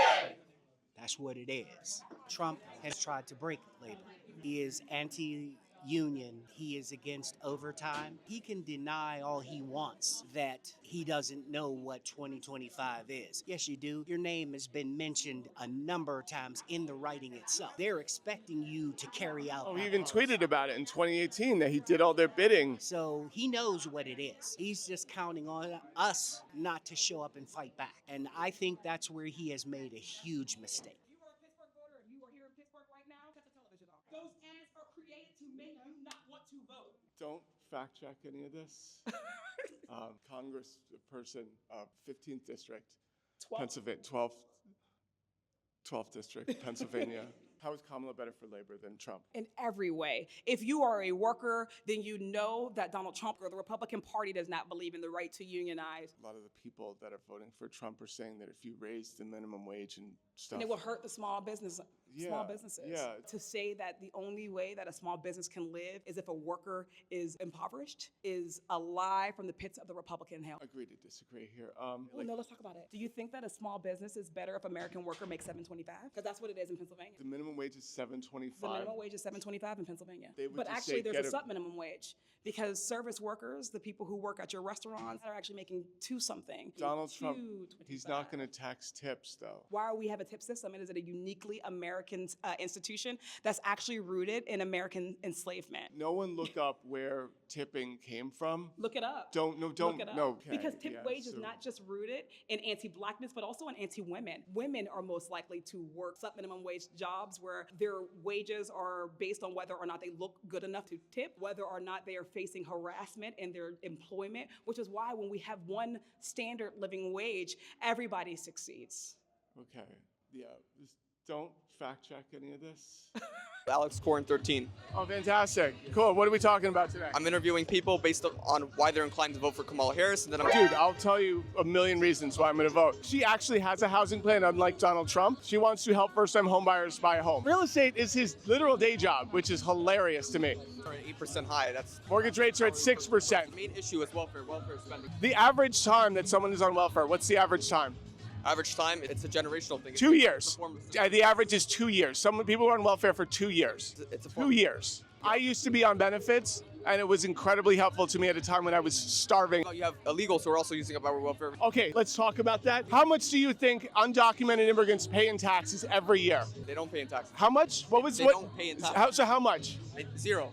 That's what it is. Trump has tried to break labor. He is anti-union. He is against overtime. He can deny all he wants that he doesn't know what 2025 is. Yes, you do. Your name has been mentioned a number of times in the writing itself. They're expecting you to carry out. Oh, he even tweeted about it in 2018 that he did all their bidding. So he knows what it is. He's just counting on us not to show up and fight back. And I think that's where he has made a huge mistake. Those ads are created to make you not want to vote. Don't fact check any of this. Congressperson, 15th District, Pennsylvania, 12th District, Pennsylvania. How is Kamala better for labor than Trump? In every way. If you are a worker, then you know that Donald Trump or the Republican Party does not believe in the right to unionize. A lot of the people that are voting for Trump are saying that if you raise the minimum wage and stuff, And it will hurt the small businesses. Yeah. To say that the only way that a small business can live is if a worker is impoverished is a lie from the pits of the Republican hell. Agree to disagree here. No, let's talk about it. Do you think that a small business is better if American worker makes $7.25? Because that's what it is in Pennsylvania. The minimum wage is $7.25. The minimum wage is $7.25 in Pennsylvania. They would But just actually, say there's get a a- sub-minimum wage because service workers, the people who work at your restaurants, are actually making $2-something. Donald Trump, he's not going to tax tips, though. Why do we have a tip system? It is a uniquely American institution that's actually rooted in American enslavement. No one look up where tipping came from. Look it up. Don't. Look it up. No. Okay, Because tip yeah, wage is so- not just rooted in anti-blackness, but also in anti-women. Women are most likely to work sub-minimum wage jobs where their wages are based on whether or not they look good enough to tip, whether or not they are facing harassment in their employment, which is why when we have one standard living wage, everybody succeeds. Okay. Yeah. Just don't fact check any of this. Alex Corn 13. Oh, fantastic. Cool. What are we talking about today? I'm interviewing people based on why they're inclined to vote for Kamala Harris, and then Dude, I'll tell you a million reasons why I'm going to vote. She actually has a housing plan, unlike Donald Trump. She wants to help first-time homebuyers buy a home. Real estate is his literal day job, which is hilarious to me. Sorry, 8% high. That's Mortgage rates are at 6%. the main issue is welfare spending. The average time that someone is on welfare, what's the average time? Average time, it's a generational thing. 2 years. The average is 2 years. Some people are on welfare for 2 years. It's a 2 years. I used to be on benefits, and it was incredibly helpful to me at a time when I was starving. You have illegals who are also using up our welfare. Okay, let's talk about that. How much do you think undocumented immigrants pay in taxes every year? They don't pay in taxes. How much? They don't pay in taxes. So how much? Zero.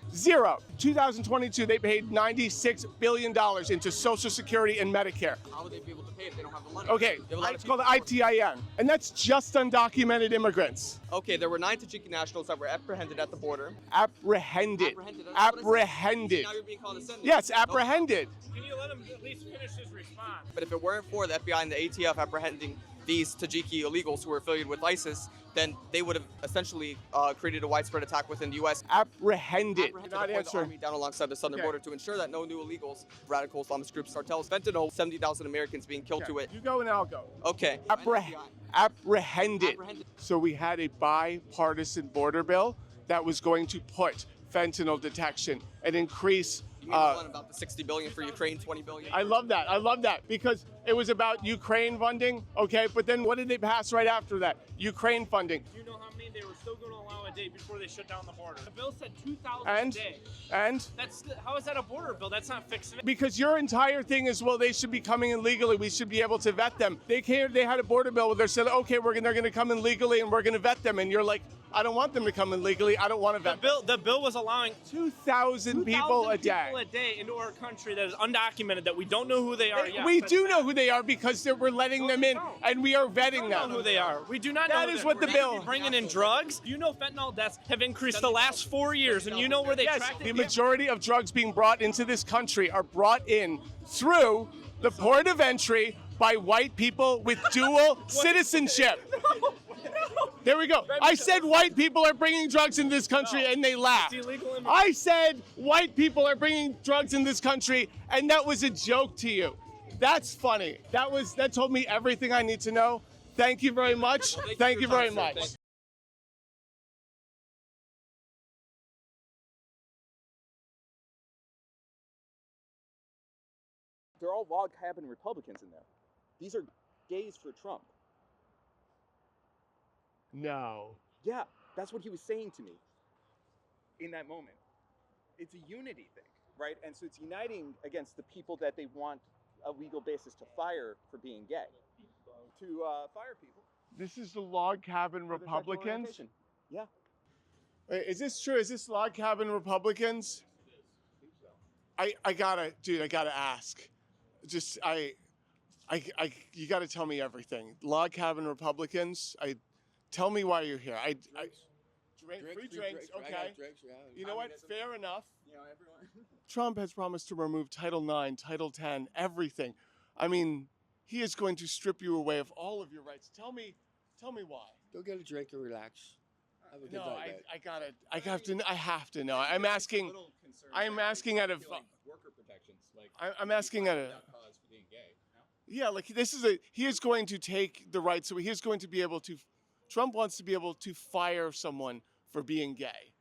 2022, they paid $96 billion into Social Security and Medicare. How would they be able to pay if they don't have the money? Okay, You have a lot of it's called people- ITIN, and that's just undocumented immigrants. Okay, there were 9 Tajiki nationals that were apprehended at the border. Apprehended. Apprehended. Now you're being condescending. Yes, apprehended. Can you let him at least finish his response? But if it weren't for the FBI and the ATF apprehending these Tajiki illegals who were affiliated with ISIS, then they would have essentially created a widespread attack within the U.S. Apprehended. To Not deploy the answering. army down alongside the southern Okay. border to ensure that no new illegals, radical Islamist groups, cartels, fentanyl, 70,000 Americans being killed to it. You go and I'll go. Okay. Apprehended. So we had a bipartisan border bill that was going to put fentanyl detection and increase. You made one about the $60 billion for Ukraine, $20 billion. I love that because it was about Ukraine funding, okay? But then what did they pass right after that? Ukraine funding. You know how many they were still going to allow a day before they shut down the border? The bill said 2,000 And? a day. And? How is that a border bill? That's not fixing it. Because your entire thing is, well, they should be coming in legally. We should be able to vet them. They had a border bill where they said, okay, they're going to come in legally and we're going to vet them. And you're like, I don't want them to come in legally. I don't want to vet them. The bill was allowing 2,000 people a day. people a day into our country that is undocumented, that we don't know who they are yet. We do know who they are because we're letting them in and we are vetting We don't them. know who they are. We do not know. That is what the bill. Bringing in drugs. You know, fentanyl deaths have increased the last 4 years, and you know where they tracked The it. majority of drugs being brought into this country are brought in through the port of entry by white people with dual citizenship. There we go. I said white people are bringing drugs in this country and they laughed. I said white people are bringing drugs in this country and that was a joke to you. That's funny. That told me everything I need to know. Thank you very much. Thank you very much. They're all log cabin Republicans in there. These are gays for Trump. No. Yeah, that's what he was saying to me in that moment. It's a unity thing, right? And so it's uniting against the people that they want a legal basis to fire for being gay. To fire people. This is the log cabin for their sexual Republicans? orientation. Yeah. Wait, is this true? Is this log cabin Republicans? I gotta ask. Just you gotta tell me everything. Log cabin Republicans. Tell me why you're here. Free drinks. Okay. You know what? Fair enough. Trump has promised to remove Title IX, Title X, everything. I mean, he is going to strip you away of all of your rights. Tell me why. Go get a drink and relax. Have a good No, night, I have to know. I'm asking out of worker protections. I'm asking out of cause for being gay. yeah, like he is going to take the right, so he is going to be able to. Trump wants to be able to fire someone for being gay.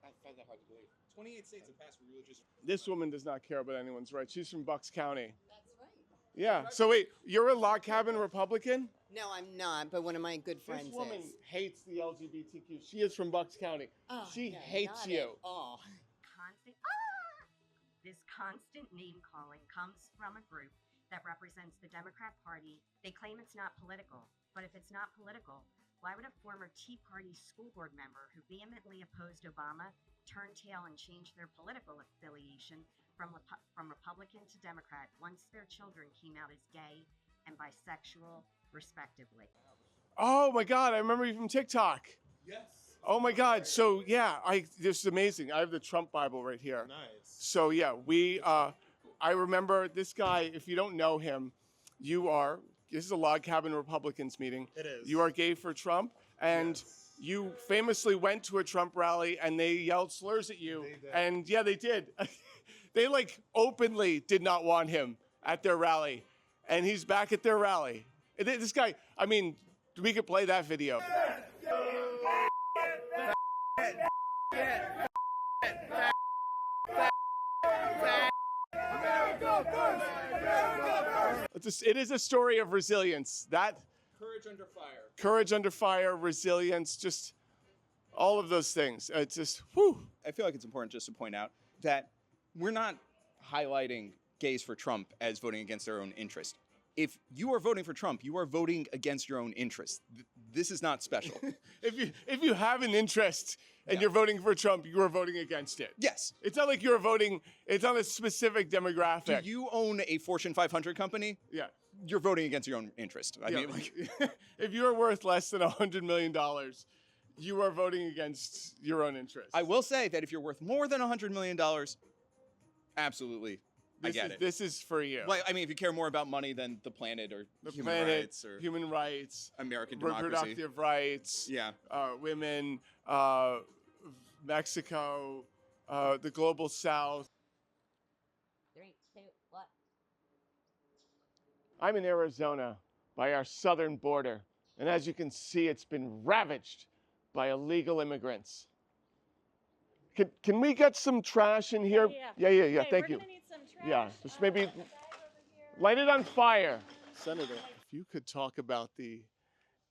I find that hard to believe. 28 states have passed religious. This woman does not care about anyone's rights. She's from Bucks County. That's right. Yeah. So wait, you're a log cabin Republican? No, I'm not, but one of my good friends This woman is. hates the LGBTQ. She is from Bucks County. Oh, she no, hates not you. at all. This constant name calling comes from a group that represents the Democrat Party. They claim it's not political, but if it's not political, why would a former Tea Party school board member who vehemently opposed Obama turn tail and change their political affiliation from Republican to Democrat once their children came out as gay and bisexual, respectively? Oh my God, I remember you from TikTok. Yes. Oh my God. So yeah, this is amazing. I have the Trump Bible right here. Nice. So yeah, I remember this guy. If you don't know him, this is a log cabin Republicans meeting. It is. You are gay for Trump, and you famously went to a Trump rally and they yelled slurs at you. They did. And yeah, they did. They like openly did not want him at their rally, and he's back at their rally. And this guy, I mean, we could play that video. It is a story of resilience. Courage under fire. Courage under fire, resilience, just all of those things. It's just, whew. I feel like it's important just to point out that we're not highlighting gays for Trump as voting against their own interest. If you are voting for Trump, you are voting against your own interest. This is not special. If you have an interest and you're voting for Trump, you are voting against it. Yes. It's not like you're voting, it's on a specific demographic. Do you own a Fortune 500 company? Yeah. You're voting against your own interest. I mean, if you're worth less than $100 million, you are voting against your own interest. I will say that if you're worth more than $100 million, absolutely, I get it. This is for you. Like, I mean, if you care more about money than the planet or human rights, American democracy, reproductive rights, women, Mexico, the global South. 3, 2, 1. I'm in Arizona by our southern border, and as you can see, it's been ravaged by illegal immigrants. Can we get some trash in here? Yeah. Okay, Thank you. We're gonna need some trash. Yeah, just maybe light it on fire. Senator, if you could talk about the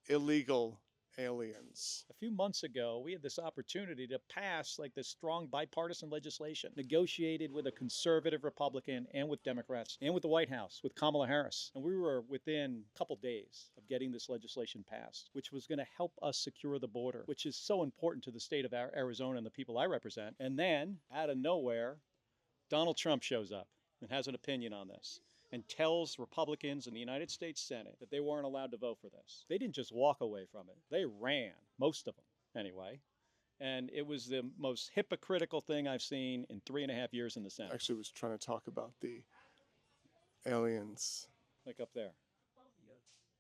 illegal aliens. A few months ago, we had this opportunity to pass like this strong bipartisan legislation, negotiated with a conservative Republican and with Democrats and with the White House, with Kamala Harris. And we were within a couple days of getting this legislation passed, which was going to help us secure the border, which is so important to the state of Arizona and the people I represent. And then, out of nowhere, Donald Trump shows up and has an opinion on this, and tells Republicans in the United States Senate that they weren't allowed to vote for this. They didn't just walk away from it. They ran, most of them anyway. And it was the most hypocritical thing I've seen in 3.5 years in the Senate. Actually, was trying to talk about the aliens. Like up there,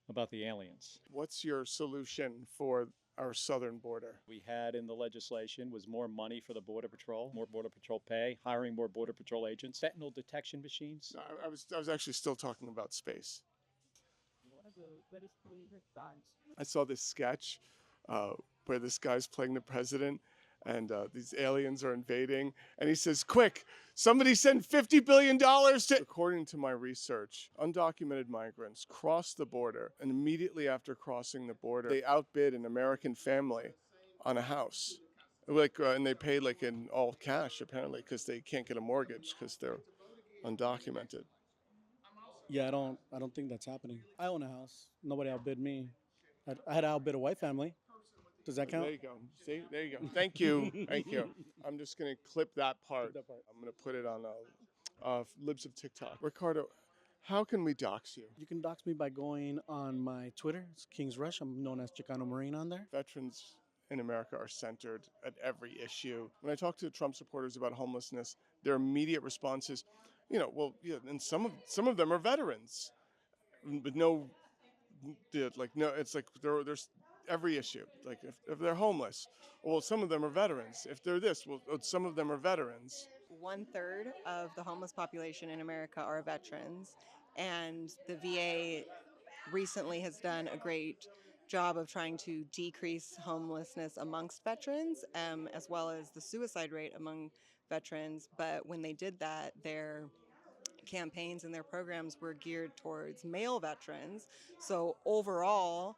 about the aliens. What's your solution for our southern border? We had in the legislation was more money for the Border Patrol, more Border Patrol pay, hiring more Border Patrol agents, fentanyl detection machines. No, I was actually still talking about space. I saw this sketch where this guy's playing the president and these aliens are invading. And he says, quick, somebody send $50 billion to... According to my research, undocumented migrants cross the border. And immediately after crossing the border, they outbid an American family on a house. And they pay like in all cash, apparently, because they can't get a mortgage because they're undocumented. Yeah, I don't think that's happening. I own a house. Nobody outbid me. I had to outbid a white family. Does that count? There you go. See, there you go. Thank you. Thank you. I'm just going to clip that part. I'm going to put it on Libs of TikTok. Ricardo, how can we dox you? You can dox me by going on my Twitter. It's King's Rush. I'm known as Chicano Marine on there. Veterans in America are centered at every issue. When I talk to Trump supporters about homelessness, their immediate response is, well, yeah, and some of them are veterans, but no, it's like there's every issue. Like if they're homeless, well, some of them are veterans. If they're this, well, some of them are veterans. 1/3 of the homeless population in America are veterans, and the VA recently has done a great job of trying to decrease homelessness amongst veterans, as well as the suicide rate among veterans. But when they did that, their campaigns and their programs were geared towards male veterans. So overall,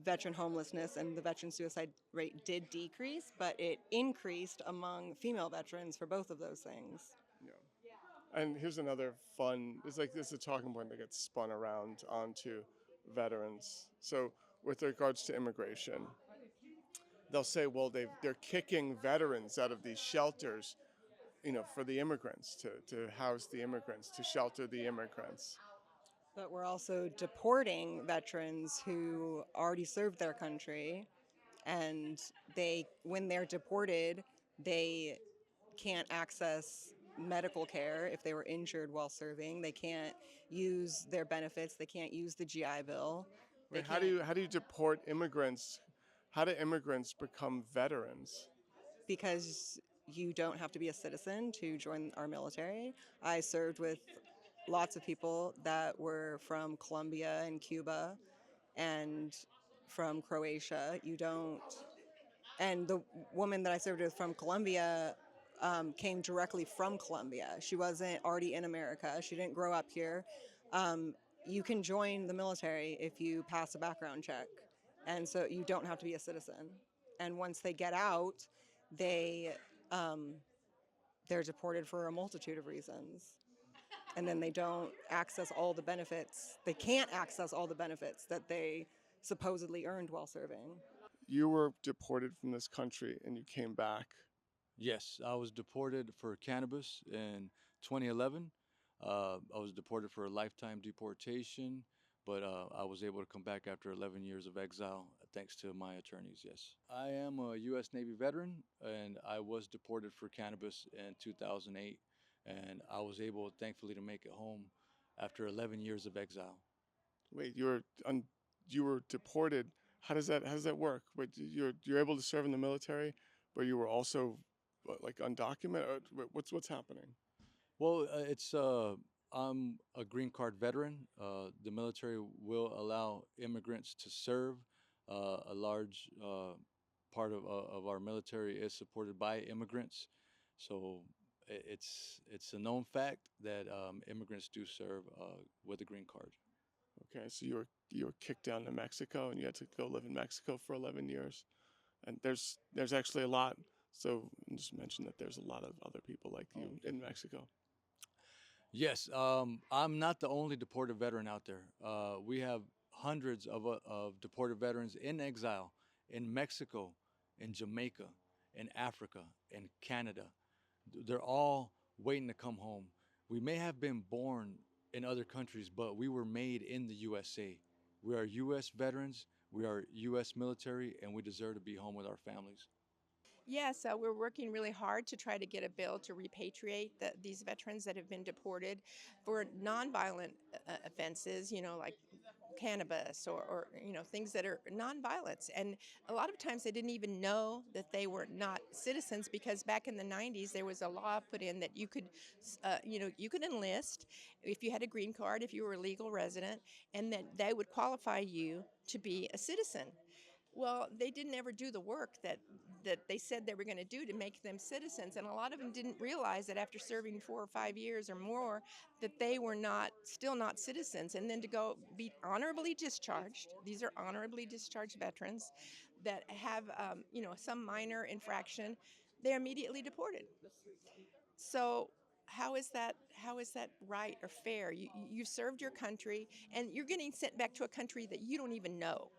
veteran homelessness and the veteran suicide rate did decrease, but it increased among female veterans for both of those things. Yeah. And here's another fun, this is a talking point that gets spun around onto veterans. So with regards to immigration, they'll say, well, they're kicking veterans out of these shelters, for the immigrants, to house the immigrants, to shelter the immigrants. But we're also deporting veterans who already served their country, and when they're deported, they can't access medical care if they were injured while serving. They can't use their benefits. They can't use the GI Bill. Wait, how do you deport immigrants? How do immigrants become veterans? Because you don't have to be a citizen to join our military. I served with lots of people that were from Colombia and Cuba and from Croatia. And the woman that I served with from Colombia came directly from Colombia. She wasn't already in America. She didn't grow up here. You can join the military if you pass a background check. And so you don't have to be a citizen. And once they get out, they're deported for a multitude of reasons. And then they don't access all the benefits. They can't access all the benefits that they supposedly earned while serving. You were deported from this country and you came back. Yes, I was deported for cannabis in 2011. I was deported for a lifetime deportation, but I was able to come back after 11 years of exile, thanks to my attorneys, yes. I am a U.S. Navy veteran, and I was deported for cannabis in 2008, and I was able, thankfully, to make it home after 11 years of exile. Wait, you were deported. How does that work? Wait, you're able to serve in the military, but you were also like undocumented. What's happening? Well, I'm a green card veteran. The military will allow immigrants to serve. A large part of our military is supported by immigrants, so it's a known fact that immigrants do serve with a green card. Okay, so you were kicked down to Mexico and you had to go live in Mexico for 11 years, and there's actually a lot. So just mention that there's a lot of other people like you in Mexico. Yes, I'm not the only deported veteran out there. We have hundreds of deported veterans in exile in Mexico, in Jamaica, in Africa, in Canada. They're all waiting to come home. We may have been born in other countries, but we were made in the USA. We are U.S. veterans, we are U.S. military, and we deserve to be home with our families. Yes, we're working really hard to try to get a bill to repatriate these veterans that have been deported for nonviolent offenses, like cannabis or things that are nonviolence. And a lot of times they didn't even know that they were not citizens, because back in the 90s there was a law put in that you could you could enlist if you had a green card, if you were a legal resident, and that they would qualify you to be a citizen. Well, they didn't ever do the work that they said they were going to do to make them citizens, and a lot of them didn't realize that after serving 4 or 5 years or more, that they were still not citizens, and then to go be honorably discharged. These are honorably discharged veterans that have some minor infraction. They're immediately deported. So how is that right or fair? You've served your country and you're getting sent back to a country that you don't even know.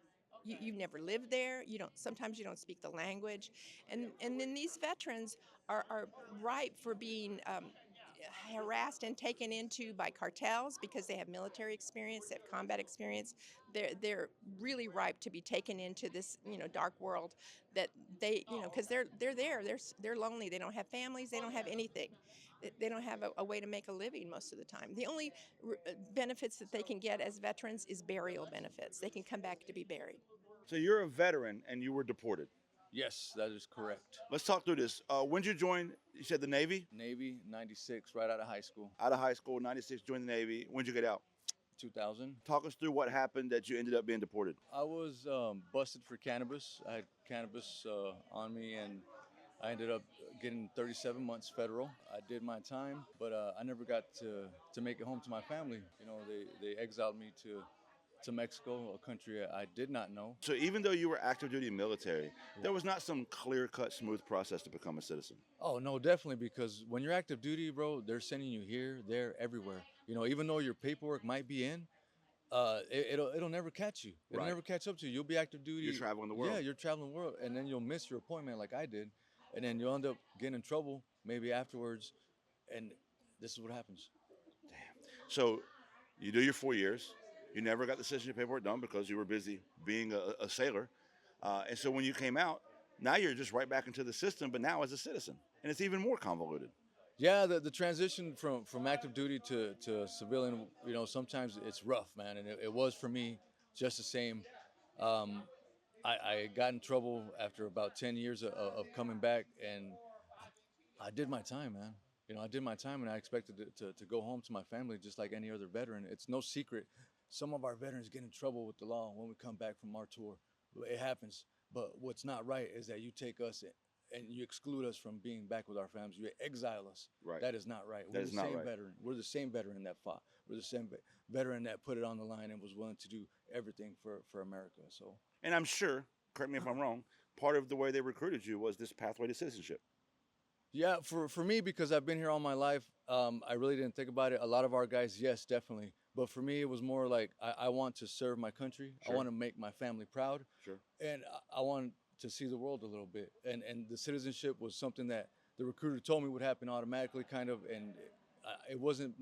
You've never lived there. Sometimes you don't speak the language, and then these veterans are ripe for being harassed and taken into by cartels because they have military experience, they have combat experience. They're really ripe to be taken into this dark world that they because they're there. They're lonely. They don't have families. They don't have anything. They don't have a way to make a living most of the time. The only benefits that they can get as veterans is burial benefits. They can come back to be buried. So you're a veteran and you were deported. Yes, that is correct. Let's talk through this. When did you join? You said the Navy? Navy, 96, right out of high school. Out of high school, 96, joined the Navy. When did you get out? 2000. Talk us through what happened that you ended up being deported. I was busted for cannabis. I had cannabis on me, and I ended up getting 37 months federal. I did my time, but I never got to make it home to my family. They exiled me to Mexico, a country I did not know. So even though you were active duty military, there was not some clear-cut, smooth process to become a citizen. Oh, no, definitely, because when you're active duty, bro, they're sending you here, there, everywhere. Even though your paperwork might be in, it'll never catch you. It'll never catch up to you. You'll be active duty. You're traveling the world. Yeah, you're traveling the world, and then you'll miss your appointment like I did, and then you'll end up getting in trouble maybe afterwards, and this is what happens. Damn. So you do your 4 years. You never got the citizenship paperwork done because you were busy being a sailor. And so when you came out, now you're just right back into the system, but now as a citizen. And it's even more convoluted. Yeah, the transition from active duty to civilian, sometimes it's rough, man. And it was for me just the same. I got in trouble after about 10 years of coming back, and I did my time, man. I did my time, and I expected to go home to my family just like any other veteran. It's no secret. Some of our veterans get in trouble with the law when we come back from our tour. It happens. But what's not right is that you take us and you exclude us from being back with our families. You exile us. Right. That is not right. That We're is the not same right. veteran. We're the same veteran that fought. We're the same veteran that put it on the line and was willing to do everything for America. So. And I'm sure, correct me if I'm wrong, part of the way they recruited you was this pathway to citizenship. Yeah, for me, because I've been here all my life, I really didn't think about it. A lot of our guys, yes, definitely. But for me, it was more like I want to serve my country. Sure. I want to make my family proud. Sure. And I want to see the world a little bit. And the citizenship was something that the recruiter told me would happen automatically, kind of. And it wasn't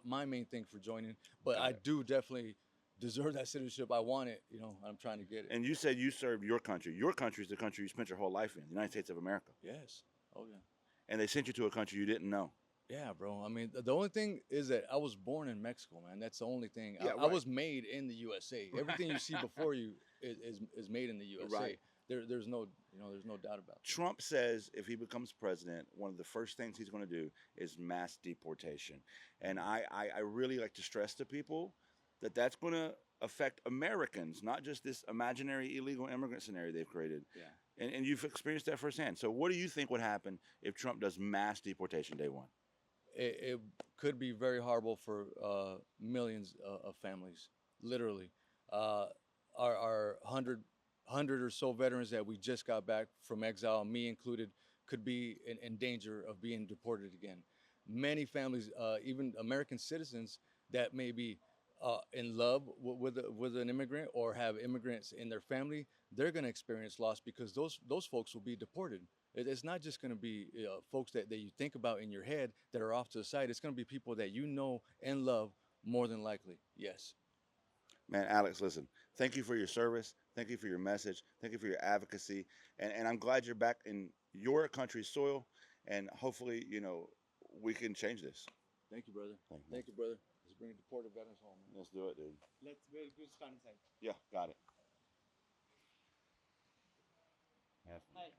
my main thing for joining. But I do definitely deserve that citizenship. I want it. I'm trying to get it. And you said you served your country. Your country is the country you spent your whole life in, the United States of America. Yes. Oh, yeah. And they sent you to a country you didn't know. Yeah, bro. I mean, the only thing is that I was born in Mexico, man. That's the only thing. Yeah, I was made in the USA. Everything you see before you is made in the USA. Right. There's no doubt about it. Trump says if he becomes president, one of the first things he's going to do is mass deportation. And I really like to stress to people that that's going to affect Americans, not just this imaginary illegal immigrant scenario they've created. Yeah. And you've experienced that firsthand. So what do you think would happen if Trump does mass deportation day one? It could be very horrible for millions of families, literally. Our 100 or so veterans that we just got back from exile, me included, could be in danger of being deported again. Many families, even American citizens that may be in love with an immigrant or have immigrants in their family, they're going to experience loss because those folks will be deported. It's not just going to be folks that you think about in your head that are off to the side. It's going to be people that you know and love more than likely. Yes. Man, Alex, listen, thank you for your service. Thank you for your message. Thank you for your advocacy. And I'm glad you're back in your country's soil. And hopefully, we can change this. Thank you, brother. Thank you, brother. Let's bring deported veterans home. Man. Let's do it, dude. Let's just start inside. Yeah, got it.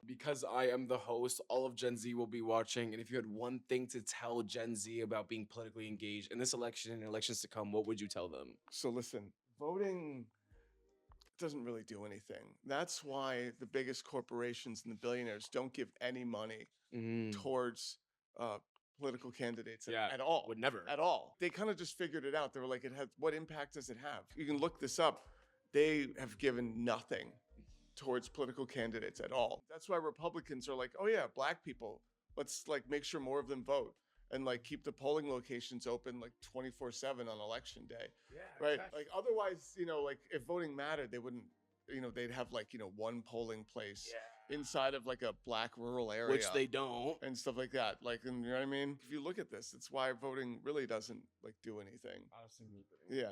Because I am the host, all of Gen Z will be watching. And if you had one thing to tell Gen Z about being politically engaged in this election and elections to come, what would you tell them? So listen, voting doesn't really do anything. That's why the biggest corporations and the billionaires don't give any money towards political candidates at all. Would never. At all. They kind of just figured it out. They were like, what impact does it have? You can look this up. They have given nothing towards political candidates at all. That's why Republicans are like, oh yeah, black people, let's like make sure more of them vote and like keep the polling locations open like 24/7 on election day. Yeah, right. exactly. Like otherwise, like if voting mattered, they wouldn't, they'd have like, one polling place inside of like a black rural area. Which they don't. And stuff like that. Like, and you know what I mean? If you look at this, it's why voting really doesn't like do anything. Yeah,